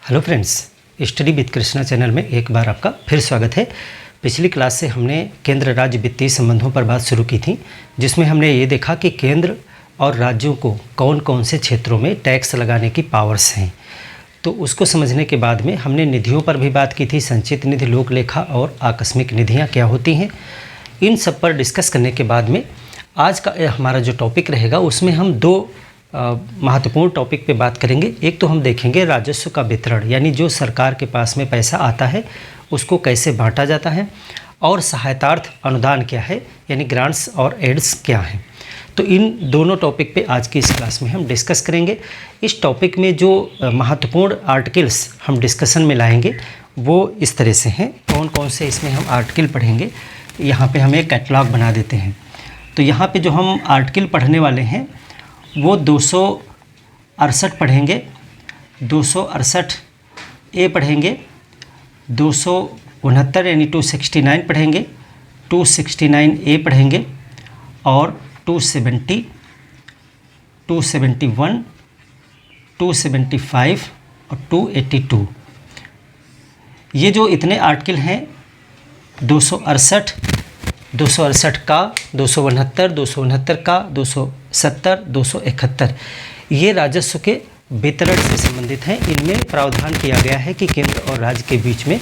Hello friends, study with Krishna channel में एक बार आपका फिर स्वागत है। पिछली क्लास से हमने केंद्र राज्य वित्तीय संबंधों पर बात शुरू की थी, जिसमें हमने ये देखा कि केंद्र और राज्यों को कौन कौन से क्षेत्रों में टैक्स लगाने की पावर्स हैं। तो उसको समझने के बाद में हमने निधियों पर भी बात की थी, संचित निधि, लोक लेखा और आकस्मिक निधियाँ क्या होती हैं। इन सब पर डिस्कस करने के बाद में आज का हमारा जो टॉपिक रहेगा उसमें हम दो महत्वपूर्ण टॉपिक पे बात करेंगे। एक तो हम देखेंगे राजस्व का वितरण, यानी जो सरकार के पास में पैसा आता है उसको कैसे बांटा जाता है, और सहायतार्थ अनुदान क्या है, यानी ग्रांट्स और एड्स क्या हैं। तो इन दोनों टॉपिक पे आज की इस क्लास में हम डिस्कस करेंगे। इस टॉपिक में जो महत्वपूर्ण आर्टिकल्स हम डिस्कशन में लाएंगे वो इस तरह से हैं। कौन कौन से इसमें हम आर्टिकल पढ़ेंगे, यहाँ पे हम एक कैटलॉग बना देते हैं। तो यहाँ पे जो हम आर्टिकल पढ़ने वाले हैं वो 268 पढ़ेंगे, 268 ए पढ़ेंगे, 269 यानी 269 पढ़ेंगे, 269 ए पढ़ेंगे, और 270, 271, 275 और 282। ये जो इतने आर्टिकल हैं 268, 268 का, 269, 269 का, 270, 271, ये राजस्व के वितरण से संबंधित हैं। इनमें प्रावधान किया गया है कि केंद्र और राज्य के बीच में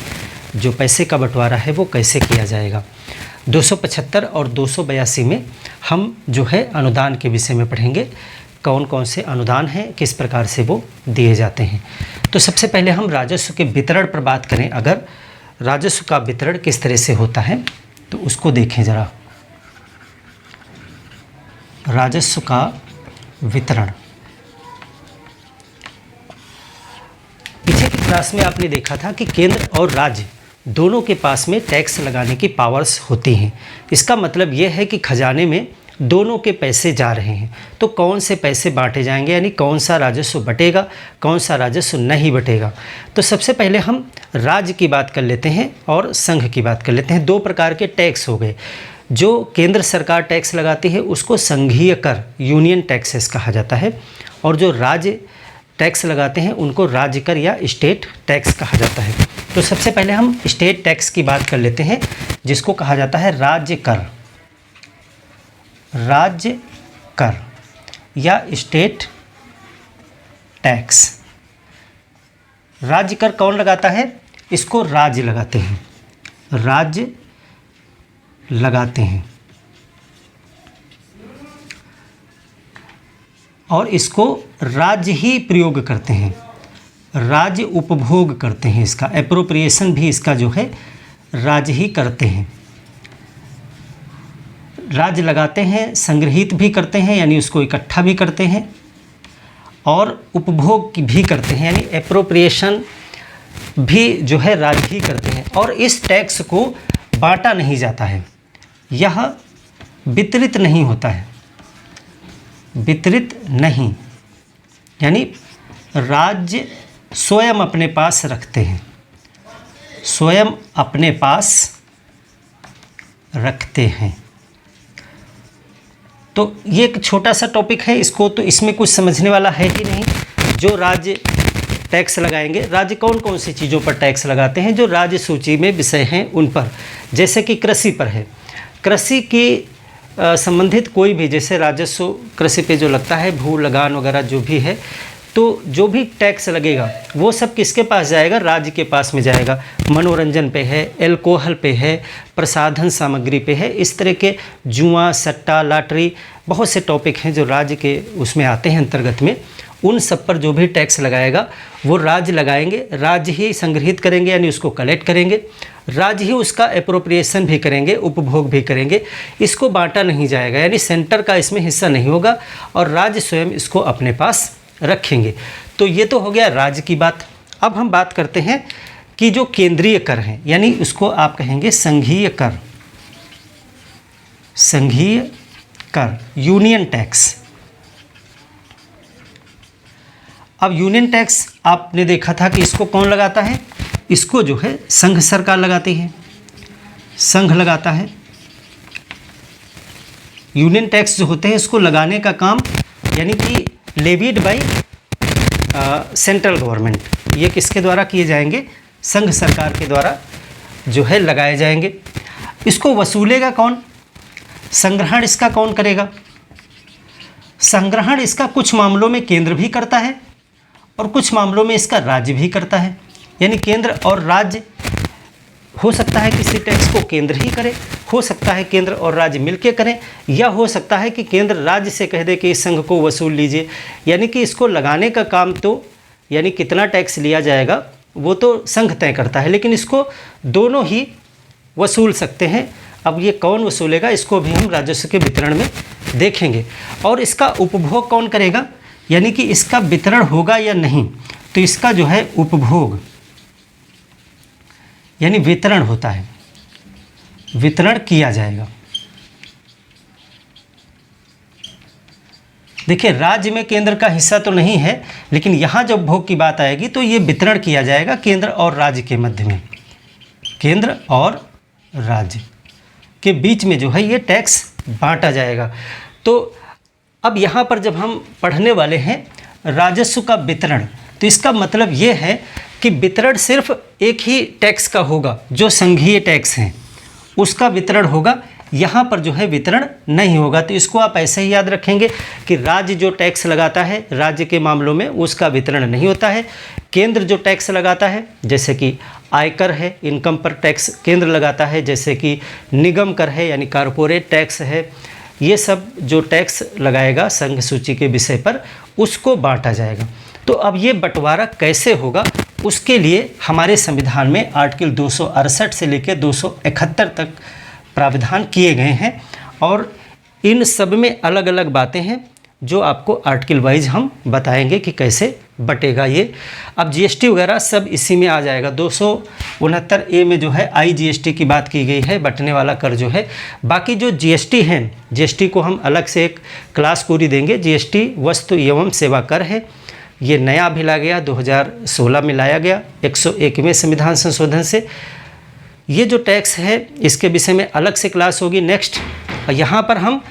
जो पैसे का बंटवारा है वो कैसे किया जाएगा। 275 और 282 में हम जो है अनुदान के विषय में पढ़ेंगे, कौन कौन से अनुदान हैं, किस प्रकार से वो दिए जाते हैं। तो सबसे पहले हम राजस्व के वितरण पर बात करें। अगर राजस्व का वितरण किस तरह से होता है तो उसको देखें ज़रा। राजस्व का वितरण, पीछे की क्लास में आपने देखा था कि केंद्र और राज्य दोनों के पास में टैक्स लगाने की पावर्स होती हैं। इसका मतलब यह है कि खजाने में दोनों के पैसे जा रहे हैं, तो कौन से पैसे बांटे जाएंगे, यानी कौन सा राजस्व बटेगा, कौन सा राजस्व नहीं बटेगा। तो सबसे पहले हम राज्य की बात कर लेते हैं और संघ की बात कर लेते हैं। दो प्रकार के टैक्स हो गए। जो केंद्र सरकार टैक्स लगाती है उसको संघीय कर, यूनियन टैक्सेस कहा जाता है, और जो राज्य टैक्स लगाते हैं उनको राज्य कर या स्टेट टैक्स कहा जाता है। तो सबसे पहले हम स्टेट टैक्स की बात कर लेते हैं, जिसको कहा जाता है राज्य कर, राज्य कर या स्टेट टैक्स। राज्य कर कौन लगाता है? इसको राज्य लगाते हैं, राज्य लगाते हैं, और इसको राज्य ही प्रयोग करते हैं, राज्य उपभोग करते हैं। इसका एप्रोप्रिएशन भी इसका जो है राज्य ही करते हैं। राज्य लगाते हैं, संग्रहित भी करते हैं यानी उसको इकट्ठा भी करते हैं, और उपभोग भी करते हैं यानी एप्रोप्रिएशन भी जो है राज्य ही करते हैं। और इस टैक्स को बांटा नहीं जाता है, यह वितरित नहीं होता है, वितरित नहीं, यानी राज्य स्वयं अपने पास रखते हैं, स्वयं अपने पास रखते हैं। तो ये एक छोटा सा टॉपिक है, इसको तो इसमें कुछ समझने वाला है ही नहीं। जो राज्य टैक्स लगाएंगे, राज्य कौन कौन सी चीज़ों पर टैक्स लगाते हैं जो राज्य सूची में विषय हैं उन पर, जैसे कि कृषि पर है। कृषि की संबंधित कोई भी, जैसे राजस्व कृषि पे जो लगता है, भू लगान वगैरह जो भी है, तो जो भी टैक्स लगेगा वो सब किसके पास जाएगा? राज्य के पास में जाएगा। मनोरंजन पे है, एल्कोहल पे है, प्रसाधन सामग्री पे है, इस तरह के जुआ, सट्टा, लॉटरी, बहुत से टॉपिक हैं जो राज्य के उसमें आते हैं अंतर्गत में। उन सब पर जो भी टैक्स लगाएगा वो राज्य लगाएंगे, राज्य ही संग्रहित करेंगे यानी उसको कलेक्ट करेंगे, राज्य ही उसका एप्रोप्रिएशन भी करेंगे, उपभोग भी करेंगे। इसको बांटा नहीं जाएगा, यानी सेंटर का इसमें हिस्सा नहीं होगा, और राज्य स्वयं इसको अपने पास रखेंगे। तो ये तो हो गया राज्य की बात। अब हम बात करते हैं कि जो केंद्रीय कर हैं, यानी उसको आप कहेंगे संघीय कर, संघीय कर, यूनियन टैक्स। अब यूनियन टैक्स आपने देखा था कि इसको कौन लगाता है? इसको जो है संघ सरकार लगाती है, संघ लगाता है। यूनियन टैक्स जो होते हैं इसको लगाने का काम, यानी कि लेविड बाय सेंट्रल गवर्नमेंट, ये किसके द्वारा किए जाएंगे? संघ सरकार के द्वारा जो है लगाए जाएंगे। इसको वसूलेगा कौन? संग्रहण इसका कौन करेगा? संग्रहण इसका कुछ मामलों में केंद्र भी करता है और कुछ मामलों में इसका राज्य भी करता है। यानी केंद्र और राज्य, हो सकता है किसी टैक्स को केंद्र ही करे, हो सकता है केंद्र और राज्य मिलके करें, या हो सकता है कि केंद्र राज्य से कह दे कि इस संघ को वसूल लीजिए। यानी कि इसको लगाने का काम तो, यानी कितना टैक्स लिया जाएगा वो तो संघ तय करता है, लेकिन इसको दोनों ही वसूल सकते हैं। अब ये कौन वसूलेगा, इसको भी हम राजस्व के वितरण में देखेंगे। और इसका उपभोग कौन करेगा, यानी कि इसका वितरण होगा या नहीं, तो इसका जो है उपभोग यानी वितरण होता है, वितरण किया जाएगा। देखिए, राज्य में केंद्र का हिस्सा तो नहीं है, लेकिन यहाँ जब उपभोग की बात आएगी तो ये वितरण किया जाएगा केंद्र और राज्य के मध्य में, केंद्र और राज्य के बीच में जो है ये टैक्स बांटा जाएगा। तो अब यहाँ पर जब हम पढ़ने वाले हैं राजस्व का वितरण, तो इसका मतलब ये है कि वितरण सिर्फ एक ही टैक्स का होगा, जो संघीय टैक्स हैं उसका वितरण होगा। यहाँ पर जो है वितरण नहीं होगा। तो इसको आप ऐसे ही याद रखेंगे कि राज्य जो टैक्स लगाता है, राज्य के मामलों में उसका वितरण नहीं होता है। केंद्र जो टैक्स लगाता है, जैसे कि आयकर है, इनकम पर टैक्स केंद्र लगाता है, जैसे कि निगम कर है यानी कॉरपोरेट टैक्स है, ये सब जो टैक्स लगाएगा संघ सूची के विषय पर, उसको बांटा जाएगा। तो अब ये बंटवारा कैसे होगा, उसके लिए हमारे संविधान में आर्टिकल 268 से लेकर 271 तक प्रावधान किए गए हैं, और इन सब में अलग अलग बातें हैं जो आपको आर्टिकल वाइज हम बताएंगे कि कैसे बटेगा ये। अब जीएसटी वगैरह सब इसी में आ जाएगा। 269A में जो है IGST की बात की गई है, बटने वाला कर जो है। बाकी जो जीएसटी हैं, जीएसटी को हम अलग से एक क्लास पूरी देंगे। जीएसटी वस्तु एवं सेवा कर है, ये नया भी ला गया, 2016 में लाया गया 101वें संविधान संशोधन से। ये जो टैक्स है इसके विषय में अलग से क्लास होगी नेक्स्ट। यहाँ पर हम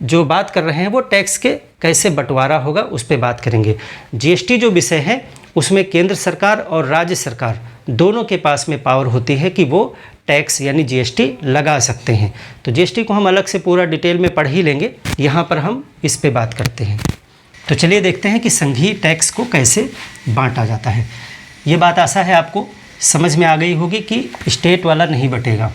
जो बात कर रहे हैं वो टैक्स के कैसे बंटवारा होगा उस पर बात करेंगे। जीएसटी जो विषय है उसमें केंद्र सरकार और राज्य सरकार दोनों के पास में पावर होती है कि वो टैक्स यानी जीएसटी लगा सकते हैं। तो जीएसटी को हम अलग से पूरा डिटेल में पढ़ ही लेंगे, यहाँ पर हम इस पे बात करते हैं। तो चलिए देखते हैं कि संघीय टैक्स को कैसे बांटा जाता है। ये बात आशा है आपको समझ में आ गई होगी कि स्टेट वाला नहीं बटेगा।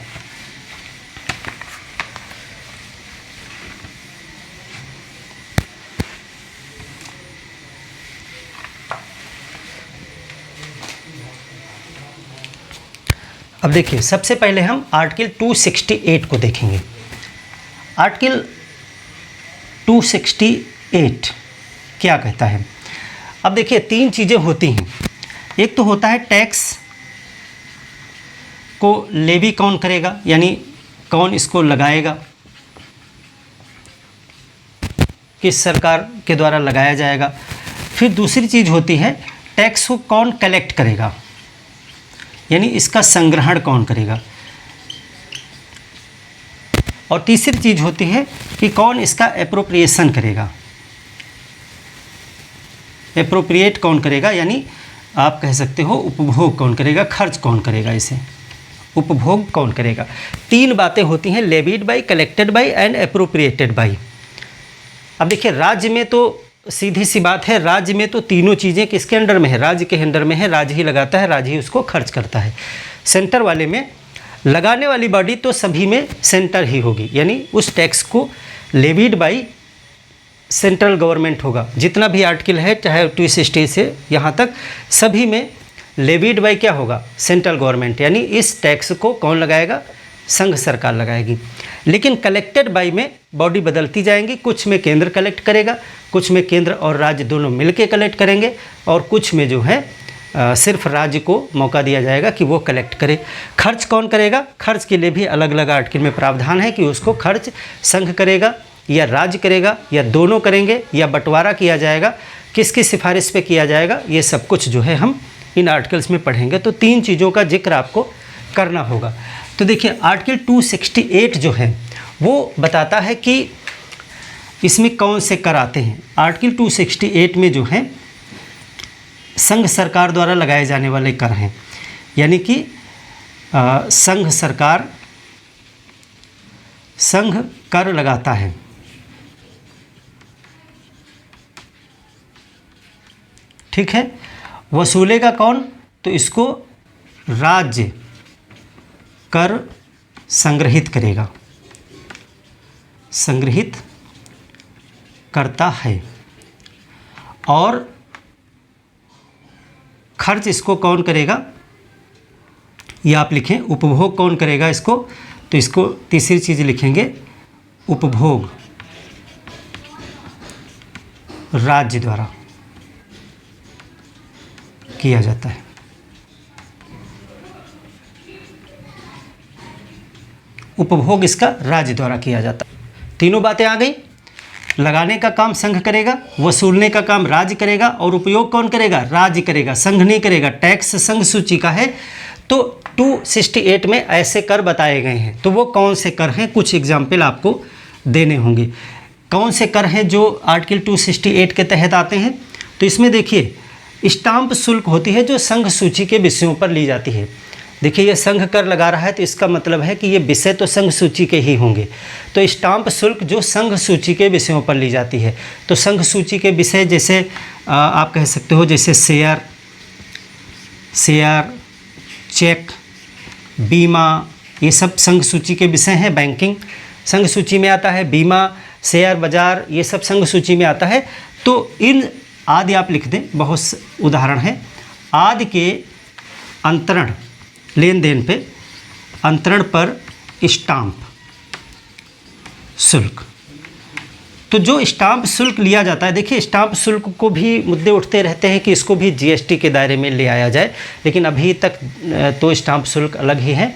अब देखिए, सबसे पहले हम आर्टिकल 268 को देखेंगे। आर्टिकल 268 क्या कहता है? अब देखिए, तीन चीज़ें होती हैं। एक तो होता है टैक्स को लेवी कौन करेगा, यानी कौन इसको लगाएगा, किस सरकार के द्वारा लगाया जाएगा। फिर दूसरी चीज़ होती है टैक्स को कौन कलेक्ट करेगा, यानी इसका संग्रहण कौन करेगा। और तीसरी चीज़ होती है कि कौन इसका एप्रोप्रिएशन करेगा। एप्रोप्रिएट कौन करेगा, यानी आप कह सकते हो उपभोग कौन करेगा, खर्च कौन करेगा, इसे उपभोग कौन करेगा। तीन बातें होती हैं, levied by, collected by and appropriated by. अब देखिए, राज्य में तो सीधी सी बात है, राज्य में तो तीनों चीज़ें किसके अंडर में है, राज्य के अंडर में है, राज्य ही लगाता है, राज्य ही उसको खर्च करता है। सेंटर वाले में लगाने वाली बॉडी तो सभी में सेंटर ही होगी, यानी उस टैक्स को लेविड बाई सेंट्रल गवर्नमेंट होगा। जितना भी आर्टिकल है, चाहे 260 से यहाँ तक, सभी में लेविड बाई क्या होगा, सेंट्रल गवर्नमेंट, यानी इस टैक्स को कौन लगाएगा, संघ सरकार लगाएगी। लेकिन कलेक्टेड बाई में बॉडी बदलती जाएंगी, कुछ में केंद्र कलेक्ट करेगा, कुछ में केंद्र और राज्य दोनों मिलके कलेक्ट करेंगे, और कुछ में जो है सिर्फ राज्य को मौका दिया जाएगा कि वो कलेक्ट करे। खर्च कौन करेगा, खर्च के लिए भी अलग अलग आर्टिकल में प्रावधान है कि उसको खर्च संघ करेगा या राज्य करेगा या दोनों करेंगे, या बंटवारा किया जाएगा, किसकी सिफारिश पे किया जाएगा, ये सब कुछ जो है हम इन आर्टिकल्स में पढ़ेंगे। तो तीन चीज़ों का जिक्र आपको करना होगा। तो देखिए, आर्टिकल 268 जो है वो बताता है कि इसमें कौन से कर आते हैं। आर्टिकल 268 में जो है संघ सरकार द्वारा लगाए जाने वाले कर हैं, यानी कि संघ कर लगाता है। ठीक है, वसूलेगा कौन? तो इसको राज्य कर संग्रहित करेगा, संग्रहित करता है। और खर्च इसको कौन करेगा? ये आप लिखें, उपभोग कौन करेगा इसको? तो इसको तीसरी चीज़ लिखेंगे, उपभोग राज्य द्वारा किया जाता है। उपभोग इसका राज्य द्वारा किया जाता है। तीनों बातें आ गई। लगाने का काम संघ करेगा, वसूलने का काम राज्य करेगा, और उपयोग कौन करेगा? राज्य करेगा, संघ नहीं करेगा। टैक्स संघ सूची का है। तो 268 में ऐसे कर बताए गए हैं। तो वो कौन से कर हैं? कुछ एग्जाम्पल आपको देने होंगे। कौन से कर हैं जो आर्टिकल 268 के तहत आते हैं? तो इसमें देखिए, स्टाम्प शुल्क होती है जो संघ सूची के विषयों पर ली जाती है। देखिए, ये संघ कर लगा रहा है तो इसका मतलब है कि ये विषय तो संघ सूची के ही होंगे। तो स्टाम्प शुल्क जो संघ सूची के विषयों पर ली जाती है, तो संघ सूची के विषय जैसे आप कह सकते हो, जैसे शेयर, चेक, बीमा, ये सब संघ सूची के विषय हैं। बैंकिंग संघ सूची में आता है, बीमा, शेयर बाजार, ये सब संघ सूची में आता है। तो इन आदि आप लिख दें, बहुत उदाहरण हैं। आदि के अंतरण, लेन देन पे अंतरण पर स्टाम्प शुल्क। तो जो स्टाम्प शुल्क लिया जाता है, देखिए स्टाम्प शुल्क को भी मुद्दे उठते रहते हैं कि इसको भी जीएसटी के दायरे में ले आया जाए, लेकिन अभी तक तो स्टाम्प शुल्क अलग ही है।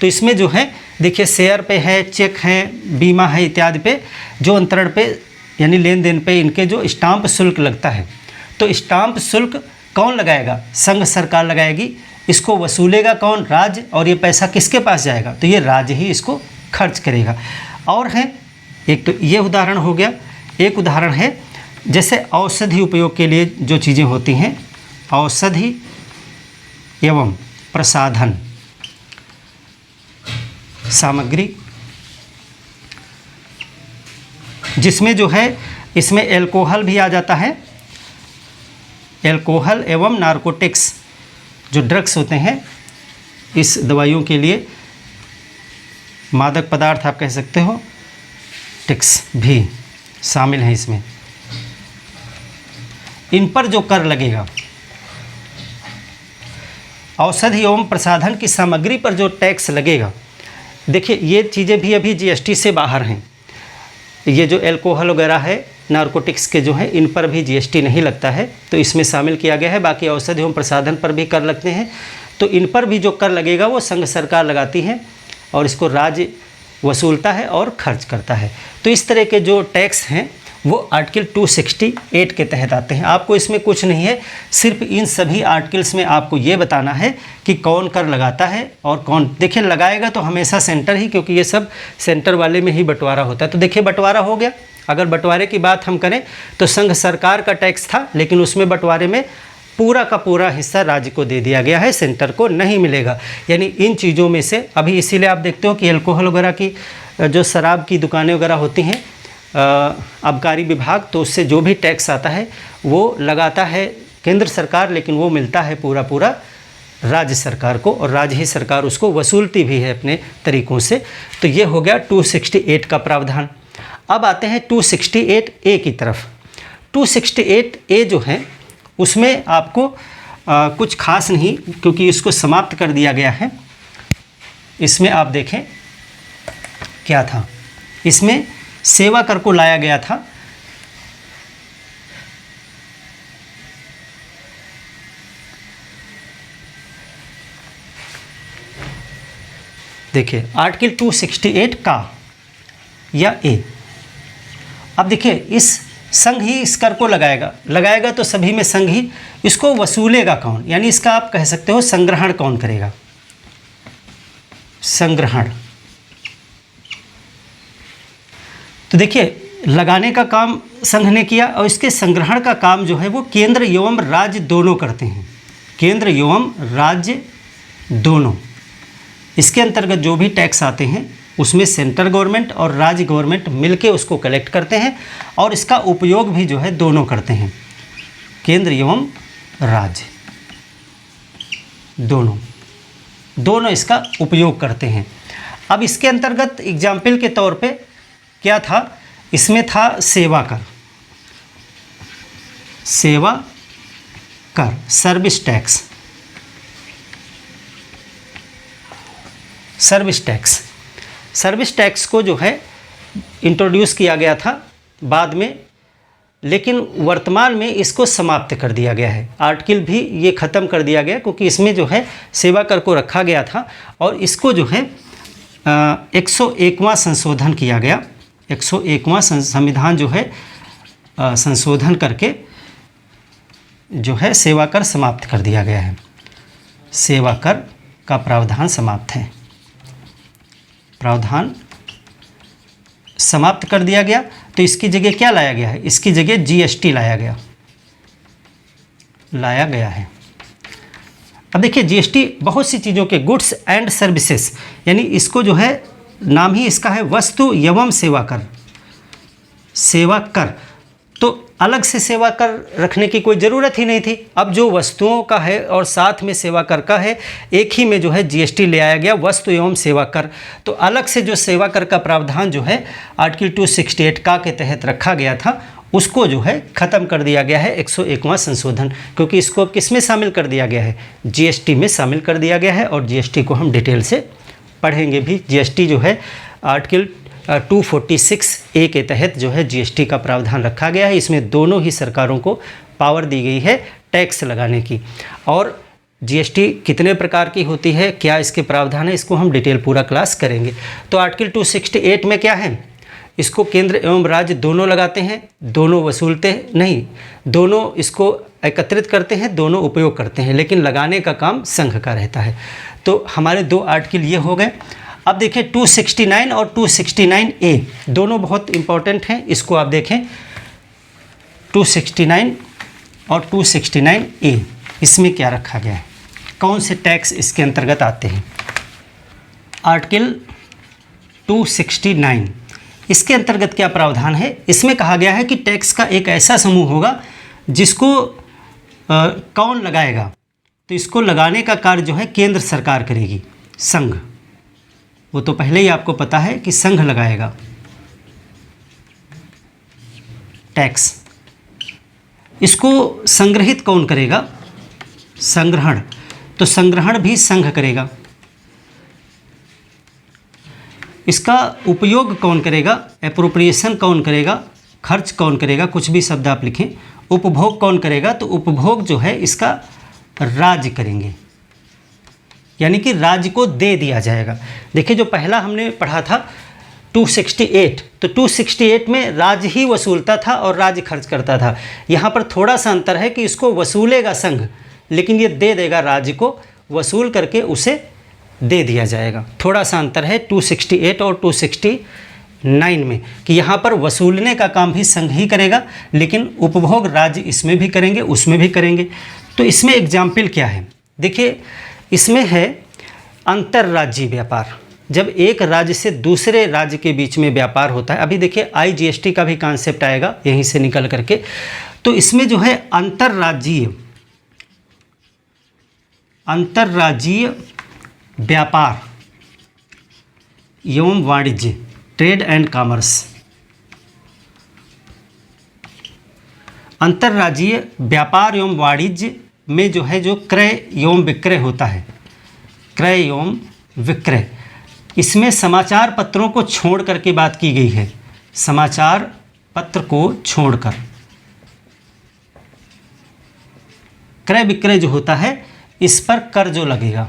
तो इसमें जो है देखिए, शेयर पे है, चेक है, बीमा है, इत्यादि पे जो अंतरण पे यानी लेन देन पे इनके जो स्टाम्प शुल्क लगता है, तो स्टाम्प शुल्क कौन लगाएगा? संघ सरकार लगाएगी। इसको वसूलेगा कौन? राज्य। और ये पैसा किसके पास जाएगा? तो ये राज्य ही इसको खर्च करेगा। और है एक, तो ये उदाहरण हो गया। एक उदाहरण है जैसे औषधि उपयोग के लिए जो चीज़ें होती हैं, औषधि एवं प्रसाधन सामग्री, जिसमें जो है इसमें एल्कोहल भी आ जाता है। एल्कोहल एवं नारकोटिक्स जो ड्रग्स होते हैं, इस दवाइयों के लिए मादक पदार्थ आप कह सकते हो, टिक्स भी शामिल हैं इसमें। इन पर जो कर लगेगा, औषधि एवं प्रसाधन की सामग्री पर जो टैक्स लगेगा, देखिए ये चीज़ें भी अभी जीएसटी से बाहर हैं। ये जो एल्कोहल वगैरह है, नारकोटिक्स के जो हैं, इन पर भी जीएसटी नहीं लगता है, तो इसमें शामिल किया गया है। बाकी औषधि एवं प्रसाधन पर भी कर लगते हैं, तो इन पर भी जो कर लगेगा वो संघ सरकार लगाती है और इसको राज्य वसूलता है और खर्च करता है। तो इस तरह के जो टैक्स हैं वो आर्टिकल 268 के तहत आते हैं। आपको इसमें कुछ नहीं है, सिर्फ इन सभी आर्टिकल्स में आपको ये बताना है कि कौन कर लगाता है और कौन। देखिए लगाएगा तो हमेशा सेंटर ही, क्योंकि ये सब सेंटर वाले में ही बंटवारा होता है। तो देखिए बंटवारा हो गया। अगर बंटवारे की बात हम करें तो संघ सरकार का टैक्स था, लेकिन उसमें बंटवारे में पूरा का पूरा हिस्सा राज्य को दे दिया गया है, सेंटर को नहीं मिलेगा। यानी इन चीज़ों में से अभी इसीलिए आप देखते हो कि अल्कोहल वगैरह की जो शराब की दुकानें वगैरह होती हैं, आबकारी विभाग, तो उससे जो भी टैक्स आता है वो लगाता है केंद्र सरकार, लेकिन वो मिलता है पूरा पूरा राज्य सरकार को, और राज्य ही सरकार उसको वसूलती भी है अपने तरीक़ों से। तो ये हो गया 268 का प्रावधान। अब आते हैं 268A की तरफ। 268A जो है उसमें आपको कुछ खास नहीं, क्योंकि इसको समाप्त कर दिया गया है। इसमें आप देखें क्या था, इसमें सेवा कर को लाया गया था। देखिए आर्टिकल 268 का या ए। अब देखिए इस संघ ही इस कर को लगाएगा तो सभी में संघ ही। इसको वसूलेगा कौन, यानी इसका आप कह सकते हो संग्रहण कौन करेगा, संग्रहण। तो देखिए लगाने का काम संघ ने किया और इसके संग्रहण का काम जो है वो केंद्र एवं राज्य दोनों करते हैं। केंद्र एवं राज्य दोनों, इसके अंतर्गत जो भी टैक्स आते हैं उसमें सेंट्रल गवर्नमेंट और राज्य गवर्नमेंट मिलके उसको कलेक्ट करते हैं और इसका उपयोग भी जो है दोनों करते हैं, केंद्र एवं राज्य दोनों इसका उपयोग करते हैं। अब इसके अंतर्गत एग्जाम्पल के तौर पे क्या था, इसमें था सेवा कर, सर्विस टैक्स को जो है इंट्रोड्यूस किया गया था बाद में, लेकिन वर्तमान में इसको समाप्त कर दिया गया है। आर्टिकल भी ये ख़त्म कर दिया गया क्योंकि इसमें जो है सेवा कर को रखा गया था और इसको जो है 101वां संशोधन किया गया। 101वां संविधान जो है संशोधन करके जो है सेवा कर समाप्त कर दिया गया है। सेवा कर का प्रावधान समाप्त है, प्रावधान समाप्त कर दिया गया। तो इसकी जगह क्या लाया गया है, इसकी जगह जीएसटी लाया गया है। अब देखिए जीएसटी बहुत सी चीज़ों के, गुड्स एंड सर्विसेज, यानी इसको जो है नाम ही इसका है वस्तु एवं सेवा कर, तो अलग से सेवा कर रखने की कोई ज़रूरत ही नहीं थी। अब जो वस्तुओं का है और साथ में सेवा कर का है, एक ही में जो है जीएसटी ले आया गया, वस्तु एवं सेवा कर। तो अलग से जो सेवा कर का प्रावधान जो है आर्टिकल 268 का के तहत रखा गया था, उसको जो है ख़त्म कर दिया गया है 101वां संशोधन, क्योंकि इसको अब किस में शामिल कर दिया गया है, जीएसटी में शामिल कर दिया गया है। और जीएसटी को हम डिटेल से पढ़ेंगे भी। जीएसटी जो है आर्टिकल 246A के तहत जो है जीएसटी का प्रावधान रखा गया है। इसमें दोनों ही सरकारों को पावर दी गई है टैक्स लगाने की। और जीएसटी कितने प्रकार की होती है, क्या इसके प्रावधान है, इसको हम डिटेल पूरा क्लास करेंगे। तो आर्टिकल 268 में क्या है, इसको केंद्र एवं राज्य दोनों लगाते हैं, दोनों वसूलते नहीं, दोनों इसको एकत्रित करते हैं, दोनों उपयोग करते हैं, लेकिन लगाने का काम संघ का रहता है। तो हमारे दो आर्टिकल ये हो गए। अब देखिए 269 और 269A दोनों बहुत इंपॉर्टेंट हैं, इसको आप देखें। 269 और 269A, इसमें क्या रखा गया है, कौन से टैक्स इसके अंतर्गत आते हैं। आर्टिकल 269 इसके अंतर्गत क्या प्रावधान है, इसमें कहा गया है कि टैक्स का एक ऐसा समूह होगा जिसको कौन लगाएगा, तो इसको लगाने का कार्य जो है केंद्र सरकार करेगी, संघ। वो तो पहले ही आपको पता है कि संघ लगाएगा टैक्स। इसको संग्रहित कौन करेगा, संग्रहण, तो संग्रहण भी संघ करेगा। इसका उपयोग कौन करेगा, एप्रोप्रिएशन कौन करेगा, खर्च कौन करेगा, कुछ भी शब्द आप लिखें। उपभोग कौन करेगा, तो उपभोग जो है इसका राज्य करेंगे, यानी कि राज्य को दे दिया जाएगा। देखिए जो पहला हमने पढ़ा था 268, तो 268 में राज्य ही वसूलता था और राज्य खर्च करता था। यहाँ पर थोड़ा सा अंतर है कि इसको वसूलेगा संघ, लेकिन ये दे देगा राज्य को, वसूल करके उसे दे दिया जाएगा। थोड़ा सा अंतर है 268 और 269 में, कि यहाँ पर वसूलने का काम भी संघ ही करेगा, लेकिन उपभोग राज्य इसमें भी करेंगे, उसमें भी करेंगे। तो इसमें एग्जाम्पल क्या है, देखिए इसमें है अंतर्राज्यीय व्यापार, जब एक राज्य से दूसरे राज्य के बीच में व्यापार होता है। अभी देखिए आईजीएसटी का भी कॉन्सेप्ट आएगा यहीं से निकल करके। तो इसमें जो है अंतर्राज्यीय व्यापार एवं वाणिज्य, ट्रेड एंड कॉमर्स, अंतर्राज्यीय व्यापार एवं वाणिज्य में जो है जो क्रय एवं विक्रय होता है, क्रय एवं विक्रय, इसमें समाचार पत्रों को छोड़ करके बात की गई है। समाचार पत्र को छोड़कर क्रय विक्रय जो होता है, इस पर कर जो लगेगा,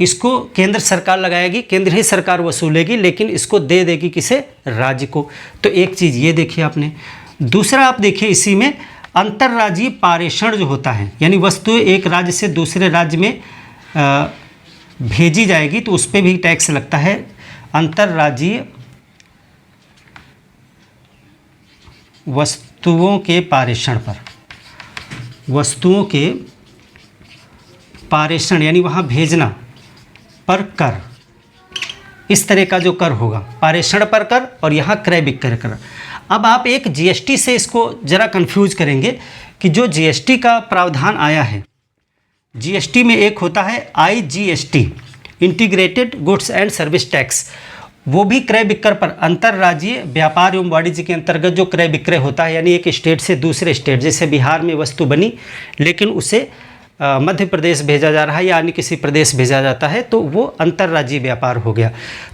इसको केंद्र सरकार लगाएगी, केंद्र ही सरकार वसूलेगी, लेकिन इसको दे देगी किसे, राज्य को। तो एक चीज़ ये देखिए आपने। दूसरा आप देखिए इसी में अंतर्राज्यीय पारेषण जो होता है, यानी वस्तु एक राज्य से दूसरे राज्य में भेजी जाएगी, तो उस पर भी टैक्स लगता है। अंतर्राज्यीय वस्तुओं के पारेषण पर, वस्तुओं के पारेषण यानी वहाँ भेजना पर कर, इस तरह का जो कर होगा, पारेषण पर कर और यहाँ क्रय विक्रय कर। अब आप एक जीएसटी से इसको ज़रा कंफ्यूज करेंगे कि जो जीएसटी का प्रावधान आया है, जीएसटी में एक होता है IGST, integrated goods and service tax, वो भी क्रय विक्रय पर, अंतर्राज्यीय व्यापार एवं वाणिज्य के अंतर्गत जो क्रय विक्रय होता है, यानी एक स्टेट से दूसरे स्टेट, जैसे बिहार में वस्तु बनी लेकिन उसे मध्य प्रदेश भेजा जा रहा है या अन्य किसी प्रदेश भेजा जाता है, तो वो अंतर्राज्यीय व्यापार हो गया।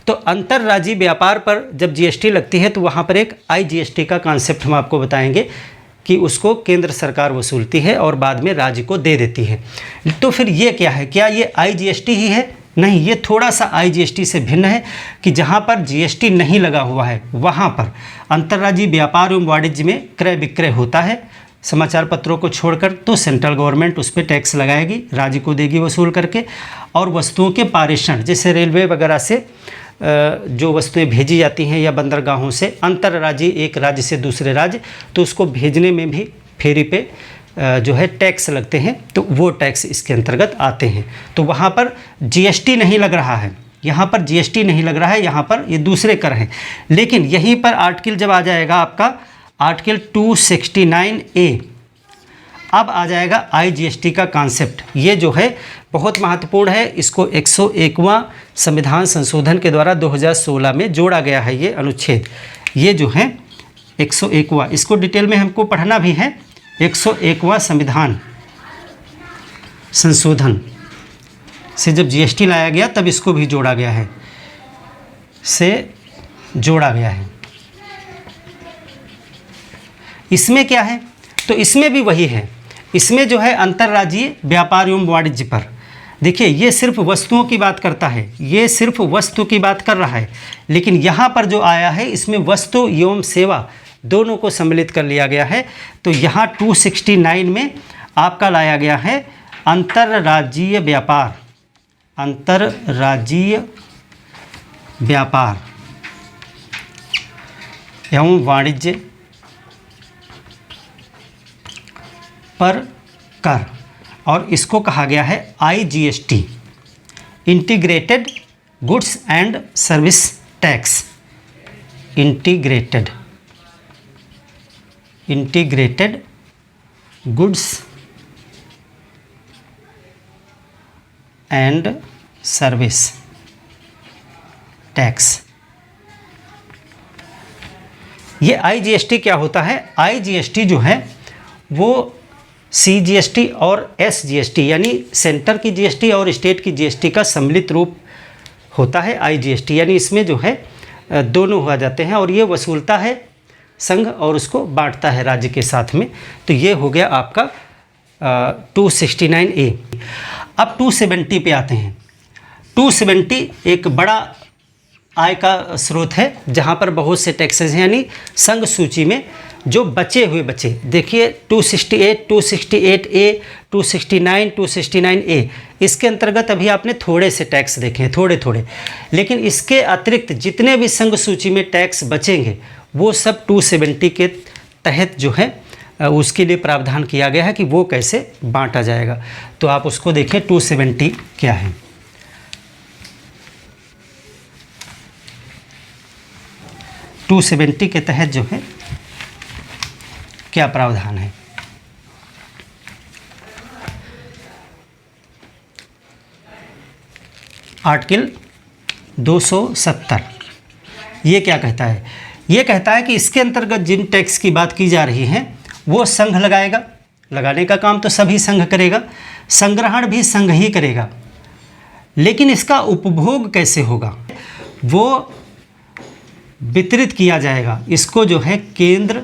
तो अंतर्राज्यीय व्यापार पर जब जीएसटी लगती है तो वहाँ पर एक आईजीएसटी का कॉन्सेप्ट हम आपको बताएंगे कि उसको केंद्र सरकार वसूलती है और बाद में राज्य को दे देती है। तो फिर ये क्या है, क्या ये आईजीएसटी ही है? नहीं, ये थोड़ा सा आईजीएसटी से भिन्न है कि जहाँ पर जीएसटी नहीं लगा हुआ है वहाँ पर अंतर्राज्यीय व्यापार एवं वाणिज्य में क्रय विक्रय होता है समाचार पत्रों को छोड़कर, तो सेंट्रल गवर्नमेंट उस पर टैक्स लगाएगी, राज्य को देगी वसूल करके। और वस्तुओं के पारेषण, जैसे रेलवे वगैरह से जो वस्तुएं भेजी जाती हैं या बंदरगाहों से अंतर्राज्यीय एक राज्य से दूसरे राज्य, तो उसको भेजने में भी फेरी पे जो है टैक्स लगते हैं, तो वो टैक्स इसके अंतर्गत आते हैं। तो वहाँ पर जीएसटी नहीं लग रहा है, यहाँ पर जीएसटी नहीं लग रहा है, यहाँ पर ये दूसरे कर हैं। लेकिन यहीं पर आर्टिकल जब आ जाएगा आपका आर्टिकल 269A, अब आ जाएगा आईजीएसटी का कॉन्सेप्ट। ये जो है बहुत महत्वपूर्ण है, इसको 101वां संविधान संशोधन के द्वारा 2016 में जोड़ा गया है ये अनुच्छेद। ये जो है 101वां, इसको डिटेल में हमको पढ़ना भी है। 101वां संविधान संशोधन से जब जीएसटी लाया गया तब इसको भी जोड़ा गया है, इसमें क्या है, तो इसमें भी वही है, इसमें जो है अंतर्राज्यीय व्यापार एवं वाणिज्य पर, देखिए ये सिर्फ वस्तुओं की बात करता है, ये सिर्फ वस्तु की बात कर रहा है, लेकिन यहाँ पर जो आया है इसमें वस्तु एवं सेवा दोनों को सम्मिलित कर लिया गया है। तो यहाँ 269 में आपका लाया गया है अंतर्राज्यीय व्यापार, अंतर्राज्यीय व्यापार एवं वाणिज्य पर कर, और इसको कहा गया है IGST, integrated goods and service tax, integrated goods and service tax. ये आईजीएसटी क्या होता है? आईजीएसटी जो है वो सीजीएसटी और एसजीएसटी यानी सेंटर की जीएसटी और स्टेट की जीएसटी का सम्मिलित रूप होता है आईजीएसटी, यानी इसमें जो है दोनों हो जाते हैं और ये वसूलता है संघ और उसको बांटता है राज्य के साथ में। तो ये हो गया आपका 269A। अब 270 पे आते हैं। 270 एक बड़ा आय का स्रोत है जहाँ पर बहुत से टैक्सेस हैं, यानी संघ सूची में जो बचे हुए देखिए 268, 268A, 269, 269A, इसके अंतर्गत अभी आपने थोड़े से टैक्स देखे हैं, थोड़े, लेकिन इसके अतिरिक्त जितने भी संघ सूची में टैक्स बचेंगे वो सब 270 के तहत जो है उसके लिए प्रावधान किया गया है कि वो कैसे बांटा जाएगा। तो आप उसको देखें 270 क्या है। टू 270 के तहत जो है क्या प्रावधान है। आर्टिकल 270 ये क्या कहता है? ये कहता है कि इसके अंतर्गत जिन टैक्स की बात की जा रही है वो संघ लगाएगा, लगाने का काम तो सभी संघ करेगा, संग्रहण भी संघ ही करेगा, लेकिन इसका उपभोग कैसे होगा वो वितरित किया जाएगा। इसको जो है केंद्र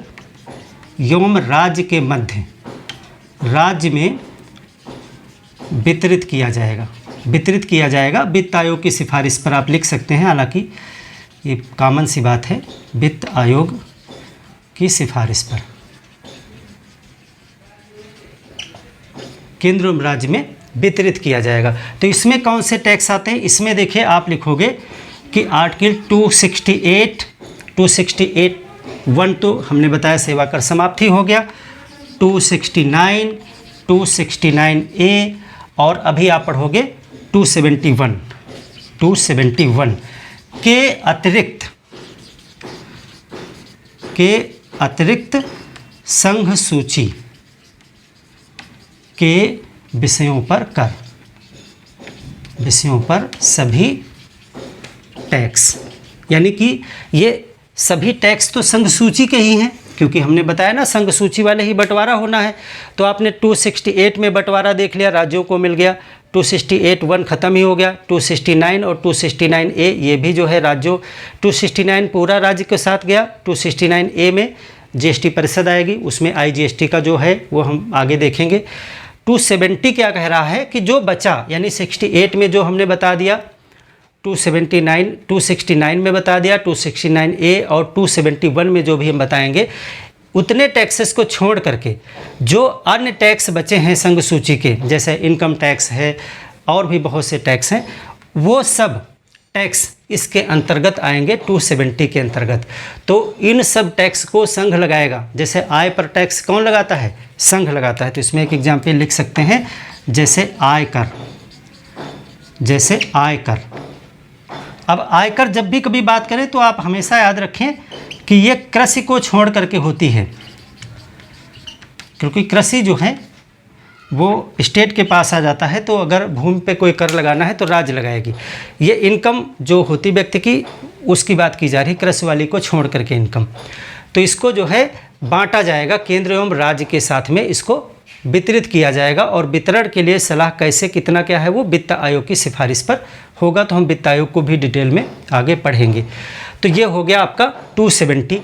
एवं राज्य के मध्य राज्य में वितरित किया जाएगा। वित्त आयोग की सिफारिश पर आप लिख सकते हैं, हालांकि ये कॉमन सी बात है, वित्त आयोग की सिफारिश पर केंद्र एवं राज्य में वितरित किया जाएगा। तो इसमें कौन से टैक्स आते हैं? इसमें देखिए आप लिखोगे कि आर्टिकल 268 1 तो हमने बताया सेवा कर समाप्ति हो गया, 269, 269A और अभी आप पढ़ोगे 271 के अतिरिक्त संघ सूची के विषयों पर सभी टैक्स, यानी कि ये सभी टैक्स तो संघ सूची के ही हैं, क्योंकि हमने बताया ना संघ सूची वाले ही बंटवारा होना है। तो आपने 268 में बंटवारा देख लिया, राज्यों को मिल गया, 268(1) ख़त्म ही हो गया, 269 और 269A ये भी जो है राज्यों, 269 पूरा राज्य के साथ गया, 269A में जीएसटी परिषद आएगी, उसमें IGST का जो है वो हम आगे देखेंगे। 270 क्या कह रहा है कि जो बचा, यानी 68 में जो हमने बता दिया, 269 में बता दिया, 269A और 271 में जो भी हम बताएंगे, उतने टैक्सेस को छोड़ करके जो अन्य टैक्स बचे हैं संघ सूची के, जैसे इनकम टैक्स है और भी बहुत से टैक्स हैं, वो सब टैक्स इसके अंतर्गत आएंगे 270 के अंतर्गत। तो इन सब टैक्स को संघ लगाएगा। जैसे आय पर टैक्स कौन लगाता है? संघ लगाता है। तो इसमें एक एग्जाम्पल लिख सकते हैं, जैसे आयकर। अब आयकर जब भी कभी बात करें तो आप हमेशा याद रखें कि ये कृषि को छोड़ करके होती है, क्योंकि कृषि जो है वो स्टेट के पास आ जाता है। तो अगर भूमि पे कोई कर लगाना है तो राज्य लगाएगी। ये इनकम जो होती व्यक्ति की, उसकी बात की जा रही, कृषि वाली को छोड़ करके इनकम। तो इसको जो है बांटा जाएगा, केंद्र एवं राज्य के साथ में इसको वितरित किया जाएगा। और वितरण के लिए सलाह कैसे कितना क्या है वो वित्त आयोग की सिफारिश पर होगा। तो हम वित्त आयोग को भी डिटेल में आगे पढ़ेंगे। तो ये हो गया आपका 270।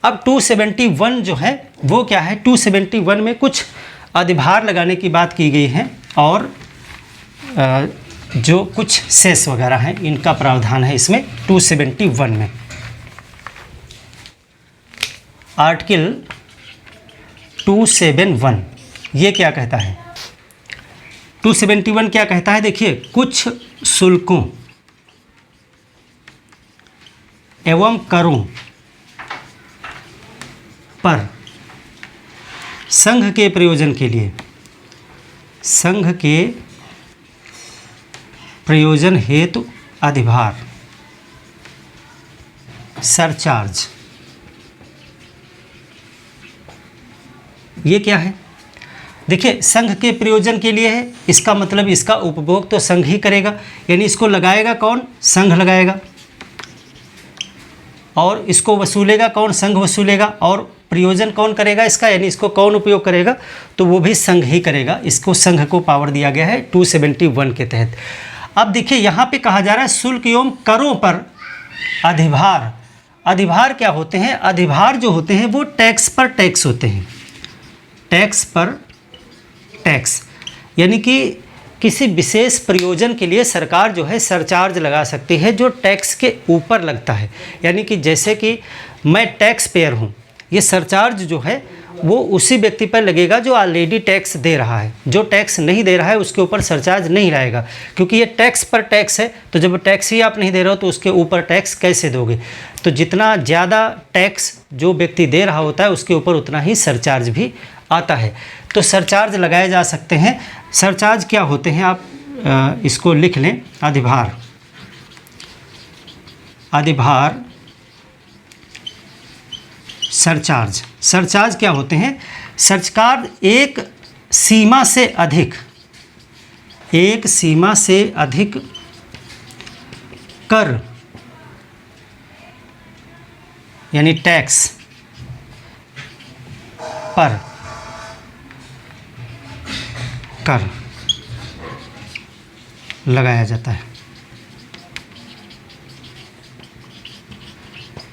अब 271 जो है वो क्या है? 271 में कुछ अधिभार लगाने की बात की गई है और जो कुछ सेस वगैरह हैं इनका प्रावधान है इसमें 271 में। आर्टिकल 271 ये क्या कहता है? 271 क्या कहता है? देखिए, कुछ शुल्कों एवं करों पर संघ के प्रयोजन के लिए, संघ के प्रयोजन हेतु अधिभार, सरचार्ज, ये क्या है? देखिए, संघ के प्रयोजन के लिए है, इसका मतलब इसका उपभोग तो संघ ही करेगा, यानी इसको लगाएगा कौन? संघ लगाएगा। और इसको वसूलेगा कौन? संघ वसूलेगा। और प्रयोजन कौन करेगा इसका, यानी इसको कौन उपयोग करेगा? तो वो भी संघ ही करेगा। इसको संघ को पावर दिया गया है 271 के तहत। अब देखिए, यहाँ पे कहा जा रहा है शुल्क एवं करों पर अधिभार। अधिभार क्या होते हैं? अधिभार जो होते हैं वो टैक्स पर टैक्स होते हैं, टैक्स पर टैक्स, यानी कि किसी विशेष प्रयोजन के लिए सरकार जो है सरचार्ज लगा सकती है जो टैक्स के ऊपर लगता है। यानी कि जैसे कि मैं टैक्स पेयर हूँ, ये सरचार्ज जो है वो उसी व्यक्ति पर लगेगा जो ऑलरेडी टैक्स दे रहा है। जो टैक्स नहीं दे रहा है उसके ऊपर सरचार्ज नहीं लाएगा, क्योंकि ये टैक्स पर टैक्स है। तो जब टैक्स ही आप नहीं दे रहे हो तो उसके ऊपर टैक्स कैसे दोगे? तो जितना ज़्यादा टैक्स जो व्यक्ति दे रहा होता है उसके ऊपर उतना ही सरचार्ज भी आता है। तो सरचार्ज लगाए जा सकते हैं। सरचार्ज क्या होते हैं आप इसको लिख लें। अधिभार, अधिभार, सरचार्ज। सरचार्ज क्या होते हैं? सरचार्ज एक सीमा से अधिक, एक सीमा से अधिक कर यानी टैक्स पर कर लगाया जाता है।